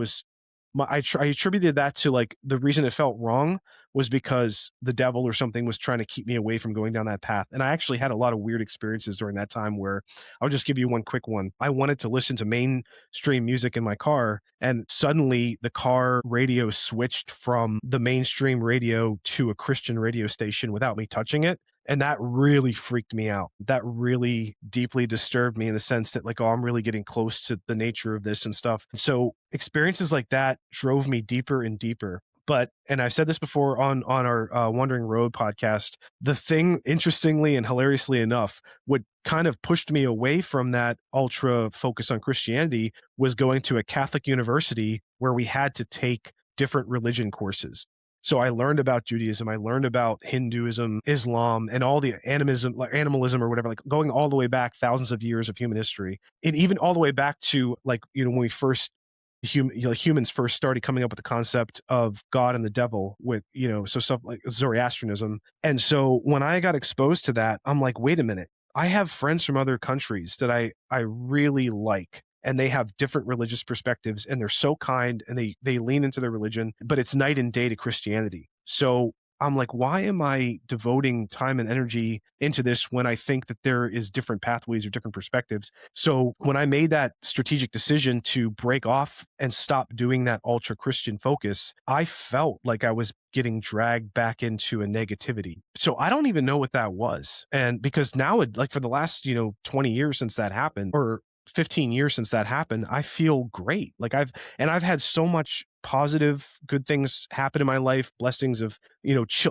[SPEAKER 3] attributed that to like the reason it felt wrong was because the devil or something was trying to keep me away from going down that path. And I actually had a lot of weird experiences during that time where I'll just give you one quick one. I wanted to listen to mainstream music in my car, and suddenly the car radio switched from the mainstream radio to a Christian radio station without me touching it. And that really freaked me out. That really deeply disturbed me in the sense that like, oh, I'm really getting close to the nature of this and stuff. So experiences like that drove me deeper and deeper. But, and I've said this before on our Wandering Road podcast, the thing, interestingly and hilariously enough, what kind of pushed me away from that ultra focus on Christianity was going to a Catholic university where we had to take different religion courses. So I learned about Judaism, I learned about Hinduism, Islam, and all the animalism or whatever, like going all the way back thousands of years of human history. And even all the way back to like, when we first, humans first started coming up with the concept of God and the devil with, so stuff like Zoroastrianism. And so when I got exposed to that, I'm like, wait a minute, I have friends from other countries that I really like. And they have different religious perspectives and they're so kind and they lean into their religion, but it's night and day to Christianity. So I'm like, why am I devoting time and energy into this when I think that there is different pathways or different perspectives? So when I made that strategic decision to break off and stop doing that ultra Christian focus, I felt like I was getting dragged back into a negativity. So I don't even know what that was. And because now like for the last, 20 years since that happened, or 15 years since that happened, I feel great. Like I've had so much positive, good things happen in my life, blessings of,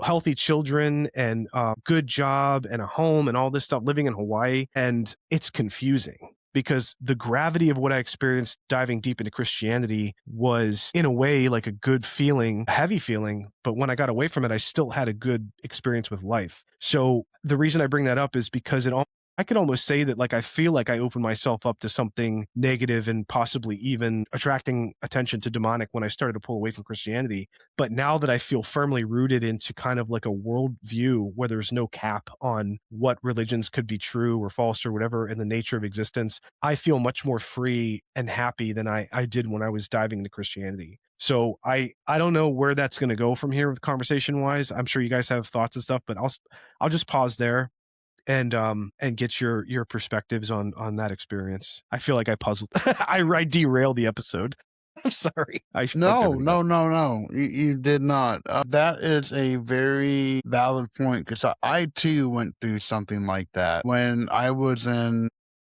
[SPEAKER 3] healthy children and good job and a home and all this stuff, living in Hawaii. And it's confusing because the gravity of what I experienced diving deep into Christianity was in a way like a good feeling, a heavy feeling. But when I got away from it, I still had a good experience with life. So the reason I bring that up is because I could almost say that like I feel like I opened myself up to something negative and possibly even attracting attention to demonic when I started to pull away from Christianity. But now that I feel firmly rooted into kind of like a worldview where there's no cap on what religions could be true or false or whatever in the nature of existence, I feel much more free and happy than I did when I was diving into Christianity. So I don't know where that's going to go from here with conversation wise. I'm sure you guys have thoughts and stuff, but I'll just pause there and get your perspectives on that experience. I feel like I puzzled. I derailed the episode. I'm sorry. I spoke
[SPEAKER 1] No,
[SPEAKER 3] everybody.
[SPEAKER 1] no. You did not. That is a very valid point because I too went through something like that. When I was in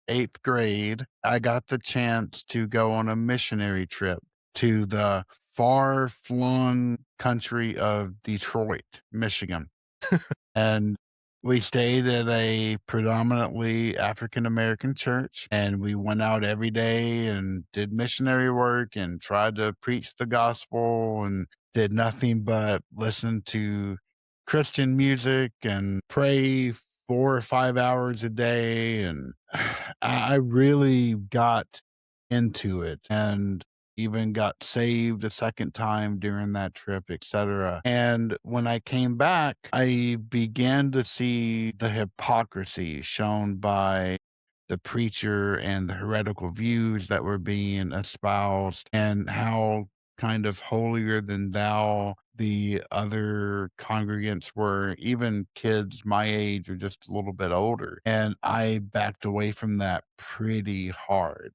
[SPEAKER 1] eighth grade, I got the chance to go on a missionary trip to the far flung country of Detroit, Michigan. And we stayed at a predominantly African American church, and we went out every day and did missionary work and tried to preach the gospel and did nothing but listen to Christian music and pray 4 or 5 hours a day. And I really got into it and even got saved a second time during that trip, etc. And when I came back, I began to see the hypocrisy shown by the preacher and the heretical views that were being espoused, and how kind of holier than thou the other congregants were, even kids my age or just a little bit older. And I backed away from that pretty hard.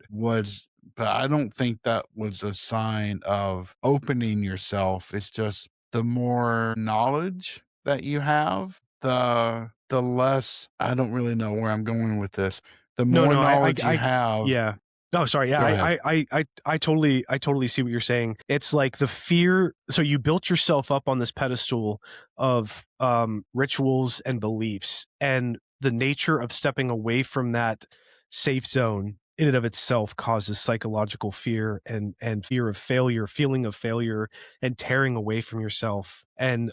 [SPEAKER 1] But I don't think that was a sign of opening yourself. It's just the more knowledge that you have, the less, I don't really know where I'm going with this. The
[SPEAKER 3] No,
[SPEAKER 1] more
[SPEAKER 3] no,
[SPEAKER 1] knowledge you have.
[SPEAKER 3] yeah. Oh, sorry. Yeah,
[SPEAKER 1] Go ahead.
[SPEAKER 3] I totally see what you're saying. It's like the fear. So you built yourself up on this pedestal of rituals and beliefs, and the nature of stepping away from that safe zone in and of itself causes psychological fear and fear of failure, feeling of failure, and tearing away from yourself. And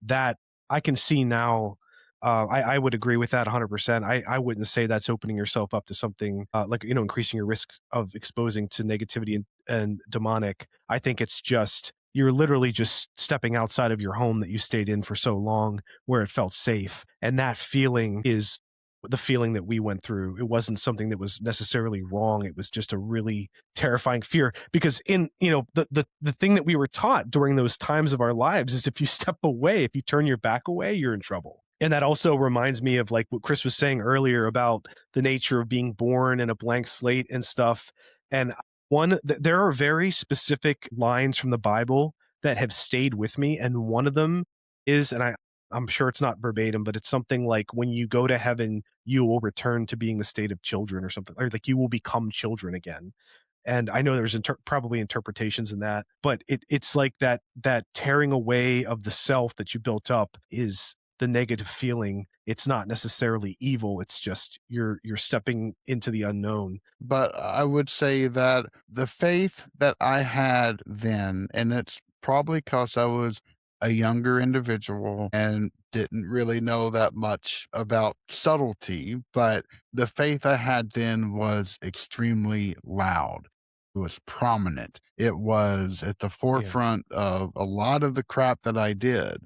[SPEAKER 3] that I can see now. I would agree with that 100%. I wouldn't say that's opening yourself up to something like, increasing your risk of exposing to negativity and demonic. I think it's just, you're literally just stepping outside of your home that you stayed in for so long where it felt safe. And that feeling is the feeling that we went through. It wasn't something that was necessarily wrong. It was just a really terrifying fear because the thing that we were taught during those times of our lives is if you step away, if you turn your back away, you're in trouble. And that also reminds me of like what Chris was saying earlier about the nature of being born in a blank slate and stuff. And there are very specific lines from the Bible that have stayed with me. And one of them is, and I'm sure it's not verbatim, but it's something like, when you go to heaven, you will return to being the state of children or something, or like you will become children again. And I know there's probably interpretations in that, but it's like that tearing away of the self that you built up is the negative feeling. It's not necessarily evil. It's just you're stepping into the unknown.
[SPEAKER 1] But I would say that the faith that I had then, and it's probably because I was a younger individual and didn't really know that much about subtlety, but the faith I had then was extremely loud. It was prominent. It was at the
[SPEAKER 3] Yeah.
[SPEAKER 1] forefront of a lot of the crap that I did.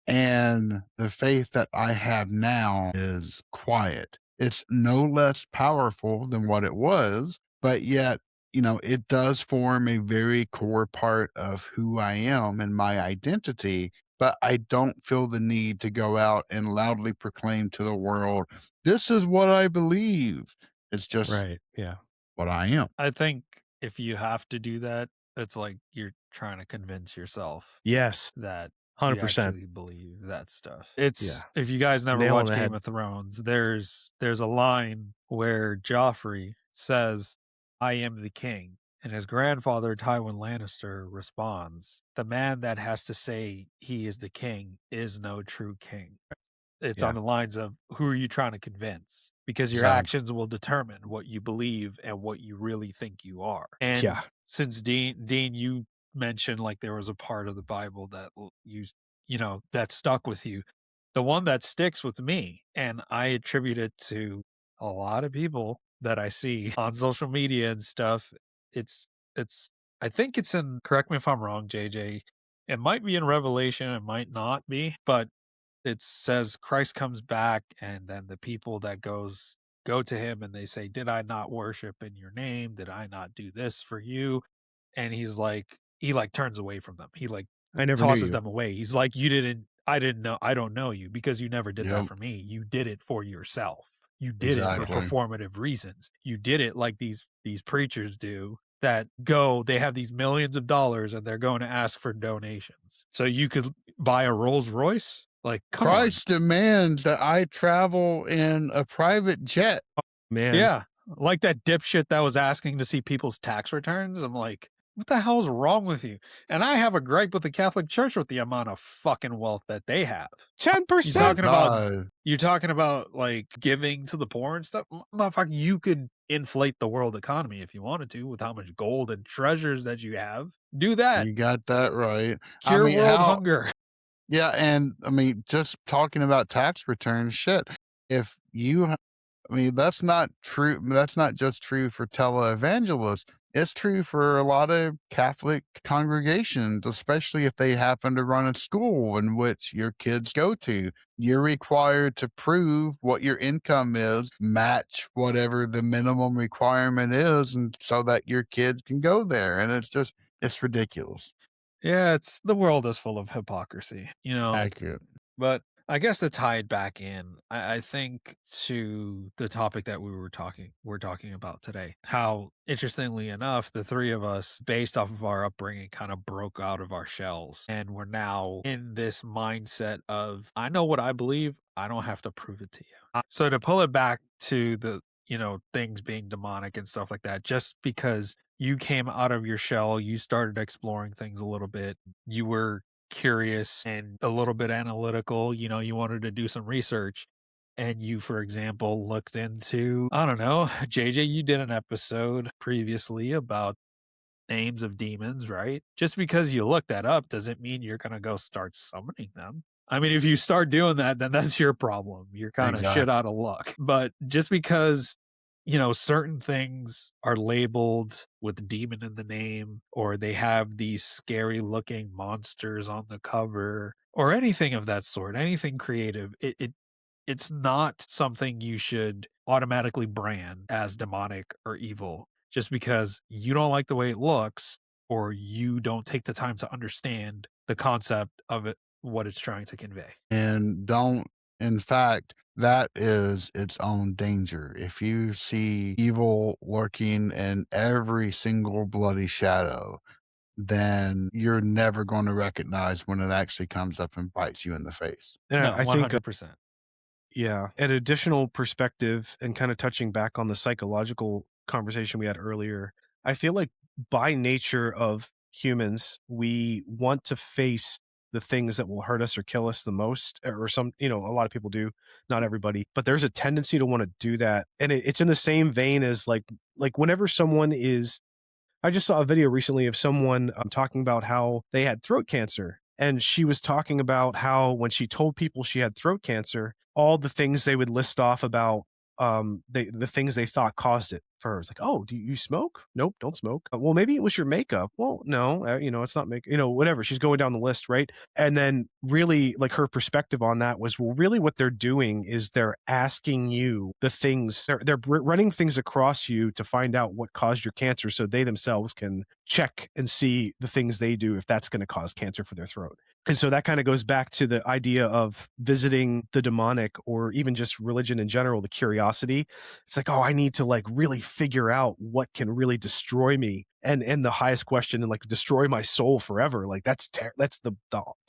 [SPEAKER 1] And the faith that I have now is quiet. It's no less powerful than what it was, but yet, it does form a very core part of who I am and my identity. but I don't feel the need to go out and loudly proclaim to the world, this is what I believe. It's just
[SPEAKER 3] Right. Yeah.
[SPEAKER 1] what I am.
[SPEAKER 2] I think if you have to do that, it's like you're trying to convince yourself
[SPEAKER 3] Yes.
[SPEAKER 2] that you
[SPEAKER 3] 100%.
[SPEAKER 2] actually believe that stuff.
[SPEAKER 3] Yeah.
[SPEAKER 2] It's if you guys never
[SPEAKER 3] Nail on
[SPEAKER 2] watched
[SPEAKER 3] the
[SPEAKER 2] Game
[SPEAKER 3] head.
[SPEAKER 2] of Thrones, there's a line where Joffrey says, "I am the king." And his grandfather, Tywin Lannister, responds, "The man that has to say he is the king is no true king." It's on
[SPEAKER 3] Yeah.
[SPEAKER 2] the lines of who are you trying to convince? Because your
[SPEAKER 1] Exactly.
[SPEAKER 2] actions will determine what you believe and what you really think you are. And
[SPEAKER 3] Yeah.
[SPEAKER 2] since Dean, you mentioned like there was a part of the Bible that that stuck with you. The one that sticks with me, and I attribute it to a lot of people that I see on social media and stuff. It's it's I think it's in, correct me if I'm wrong, JJ. It might be in Revelation, it might not be, but it says Christ comes back, and then the people that go to him and they say, "Did I not worship in your name? Did I not do this for you?" And he like turns away from them. He like
[SPEAKER 3] I never knew
[SPEAKER 2] tosses
[SPEAKER 3] you.
[SPEAKER 2] them away. He's like, I don't know you because you never did that
[SPEAKER 1] Yep.
[SPEAKER 2] for me. You did it for yourself. You did it for
[SPEAKER 1] Exactly.
[SPEAKER 2] performative reasons. You did it like these preachers do that they have these millions of dollars and they're going to ask for donations. So you could buy a Rolls Royce? Like, come on.
[SPEAKER 1] Christ demands that I travel in a private jet.
[SPEAKER 3] Man.
[SPEAKER 2] Yeah. Like that dipshit that was asking to see people's tax returns. I'm like, what the hell's wrong with you? And I have a gripe with the Catholic Church with the amount of fucking wealth that they have. You
[SPEAKER 3] 10%.
[SPEAKER 2] talking about
[SPEAKER 1] God.
[SPEAKER 2] you're talking about like giving to the poor and stuff? Motherfucker, you could inflate the world economy if you wanted to with how much gold and treasures that you have. Do that.
[SPEAKER 1] You got that right. I
[SPEAKER 2] Cure
[SPEAKER 1] mean,
[SPEAKER 2] world
[SPEAKER 1] how
[SPEAKER 2] hunger.
[SPEAKER 1] yeah, and I mean, just talking about tax returns, shit. If you I mean, that's not true. That's not just true for televangelists. It's true for a lot of Catholic congregations, especially if they happen to run a school in which your kids go to. You're required to prove what your income is, match whatever the minimum requirement is, and so that your kids can go there. And it's ridiculous.
[SPEAKER 2] Yeah, it's the world is full of hypocrisy,
[SPEAKER 1] Accurate.
[SPEAKER 2] But I guess to tie it back in, I think to the topic that we're talking about today, how interestingly enough, the three of us, based off of our upbringing, kind of broke out of our shells. And we're now in this mindset of, I know what I believe. I don't have to prove it to you. So to pull it back to the, things being demonic and stuff like that, just because you came out of your shell, you started exploring things a little bit, you were curious and a little bit analytical, you wanted to do some research. And you, for example, looked into, I don't know, JJ, you did an episode previously about names of demons, right? Just because you look that up doesn't mean you're going to go start summoning them. I mean, if you start doing that, then that's your problem. You're kind of shit
[SPEAKER 1] Exactly.
[SPEAKER 2] out of luck. But just because, certain things are labeled with demon in the name, or they have these scary looking monsters on the cover, or anything of that sort, anything creative, it's not something you should automatically brand as demonic or evil just because you don't like the way it looks or you don't take the time to understand the concept of it, what it's trying to convey.
[SPEAKER 1] And don't, in fact, that is its own danger. If you see evil lurking in every single bloody shadow, then you're never going to recognize when it actually comes up and bites you in the face.
[SPEAKER 3] And
[SPEAKER 2] No,
[SPEAKER 3] I think
[SPEAKER 2] 100%.
[SPEAKER 3] yeah, an additional perspective and kind of touching back on the psychological conversation we had earlier, I feel like by nature of humans, we want to face the things that will hurt us or kill us the most, or some, a lot of people do, not everybody, but there's a tendency to want to do that. And it's in the same vein as like whenever someone is, I just saw a video recently of someone talking about how they had throat cancer. And she was talking about how when she told people she had throat cancer, all the things they would list off about the things they thought caused it. for her. It's like, oh, do you smoke? Nope, don't smoke. Well, maybe it was your makeup. Well, no, it's not make, whatever. She's going down the list, right? And then really like her perspective on that was, well, really what they're doing is they're asking you the things, they're running things across you to find out what caused your cancer so they themselves can check and see the things they do if that's going to cause cancer for their throat. And so that kind of goes back to the idea of visiting the demonic or even just religion in general, the curiosity. It's like, oh, I need to like really figure out what can really destroy me. And the highest question and like destroy my soul forever. Like that's the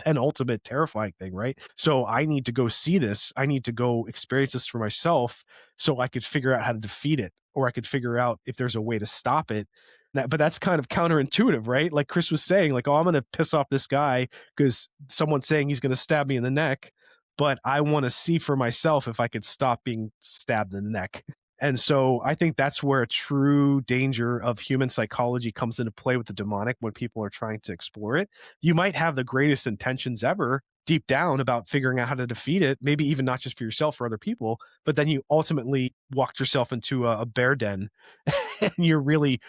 [SPEAKER 3] penultimate terrifying thing, right? So I need to go see this. I need to go experience this for myself so I could figure out how to defeat it, or I could figure out if there's a way to stop it. But that's kind of counterintuitive, right? Like Chris was saying, like, oh, I'm going to piss off this guy because someone's saying he's going to stab me in the neck, but I want to see for myself if I could stop being stabbed in the neck. And so I think that's where a true danger of human psychology comes into play with the demonic when people are trying to explore it. You might have the greatest intentions ever deep down about figuring out how to defeat it, maybe even not just for yourself, for other people, but then you ultimately walked yourself into a bear den and you really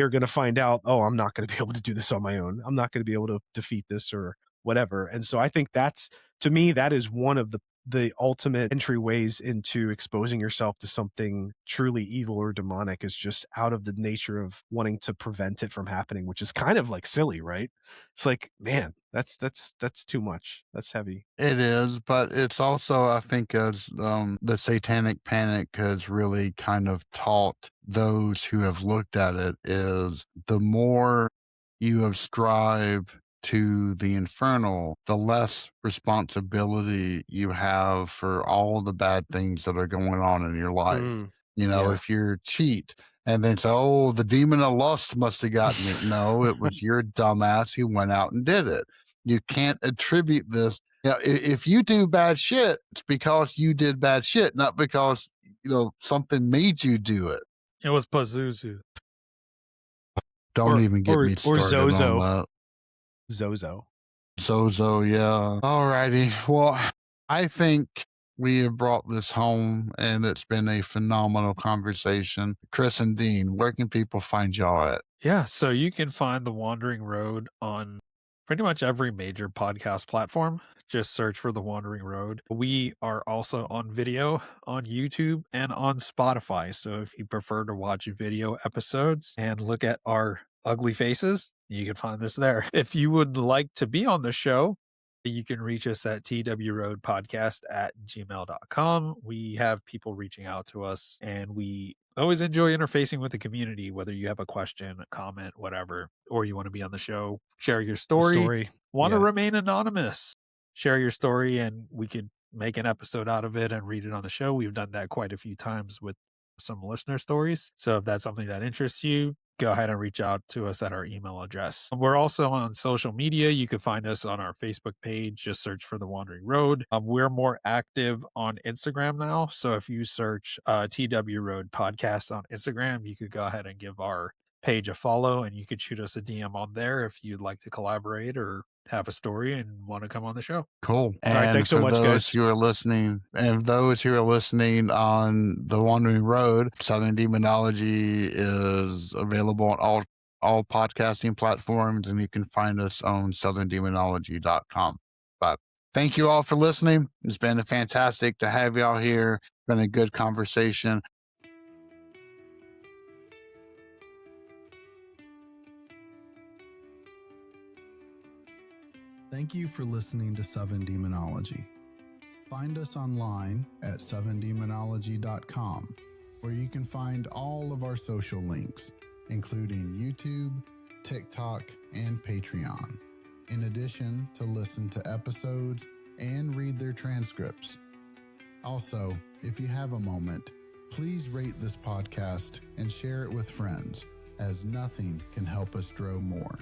[SPEAKER 3] are going to find out, oh, I'm not going to be able to do this on my own. I'm not going to be able to defeat this or whatever. And so I think that's, to me, that is one of the ultimate entryways into exposing yourself to something truly evil or demonic, is just out of the nature of wanting to prevent it from happening, which is kind of like silly, right? It's like, man, that's too much. That's heavy.
[SPEAKER 1] It is, but it's also, I think, as the satanic panic has really kind of taught those who have looked at it, is the more you ascribe to the infernal, the less responsibility you have for all the bad things that are going on in your life.
[SPEAKER 3] Yeah.
[SPEAKER 1] If you're cheat and then say, oh, the demon of lust must have gotten me. No, it was your dumbass who went out and did it. You can't attribute this. If you do bad shit, it's because you did bad shit, not because, something made you do it.
[SPEAKER 2] It was Pazuzu.
[SPEAKER 1] Don't even get me started
[SPEAKER 3] Zozo.
[SPEAKER 1] on that. Zozo, yeah. Alrighty. Well, I think we have brought this home and it's been a phenomenal conversation. Chris and Dean, where can people find y'all at?
[SPEAKER 2] Yeah, so you can find The Wandering Road on pretty much every major podcast platform. Just search for The Wandering Road. We are also on video on YouTube and on Spotify. So if you prefer to watch video episodes and look at our ugly faces, you can find this there. If you would like to be on the show, you can reach us at twroadpodcast@gmail.com. We have people reaching out to us, and we always enjoy interfacing with the community, whether you have a question, a comment, whatever, or you want to be on the show, share your story. Want to remain anonymous, share your story, and we could make an episode out of it and read it on the show. We've done that quite a few times with some listener stories. So if that's something that interests you, go ahead and reach out to us at our email address. We're also on social media. You can find us on our Facebook page. Just search for The Wandering Road. We're more active on Instagram now. So if you search TW Road Podcast on Instagram, you could go ahead and give our page a follow, and you could shoot us a DM on there if you'd like to collaborate or have a story and want to come on the show.
[SPEAKER 1] Cool.
[SPEAKER 3] All right, thanks so much,
[SPEAKER 1] those
[SPEAKER 3] guys.
[SPEAKER 1] who are listening, and those who are listening on The Wandering Road, Southern Demonology is available on all podcasting platforms, and you can find us on southerndemonology.com. But thank you all for listening. It's been fantastic to have y'all here. It's been a good conversation.
[SPEAKER 4] Thank you for listening to Southern Demonology. Find us online at southerndemonology.com, where you can find all of our social links, including YouTube, TikTok, and Patreon, in addition to listen to episodes and read their transcripts. Also, if you have a moment, please rate this podcast and share it with friends, as nothing can help us grow more.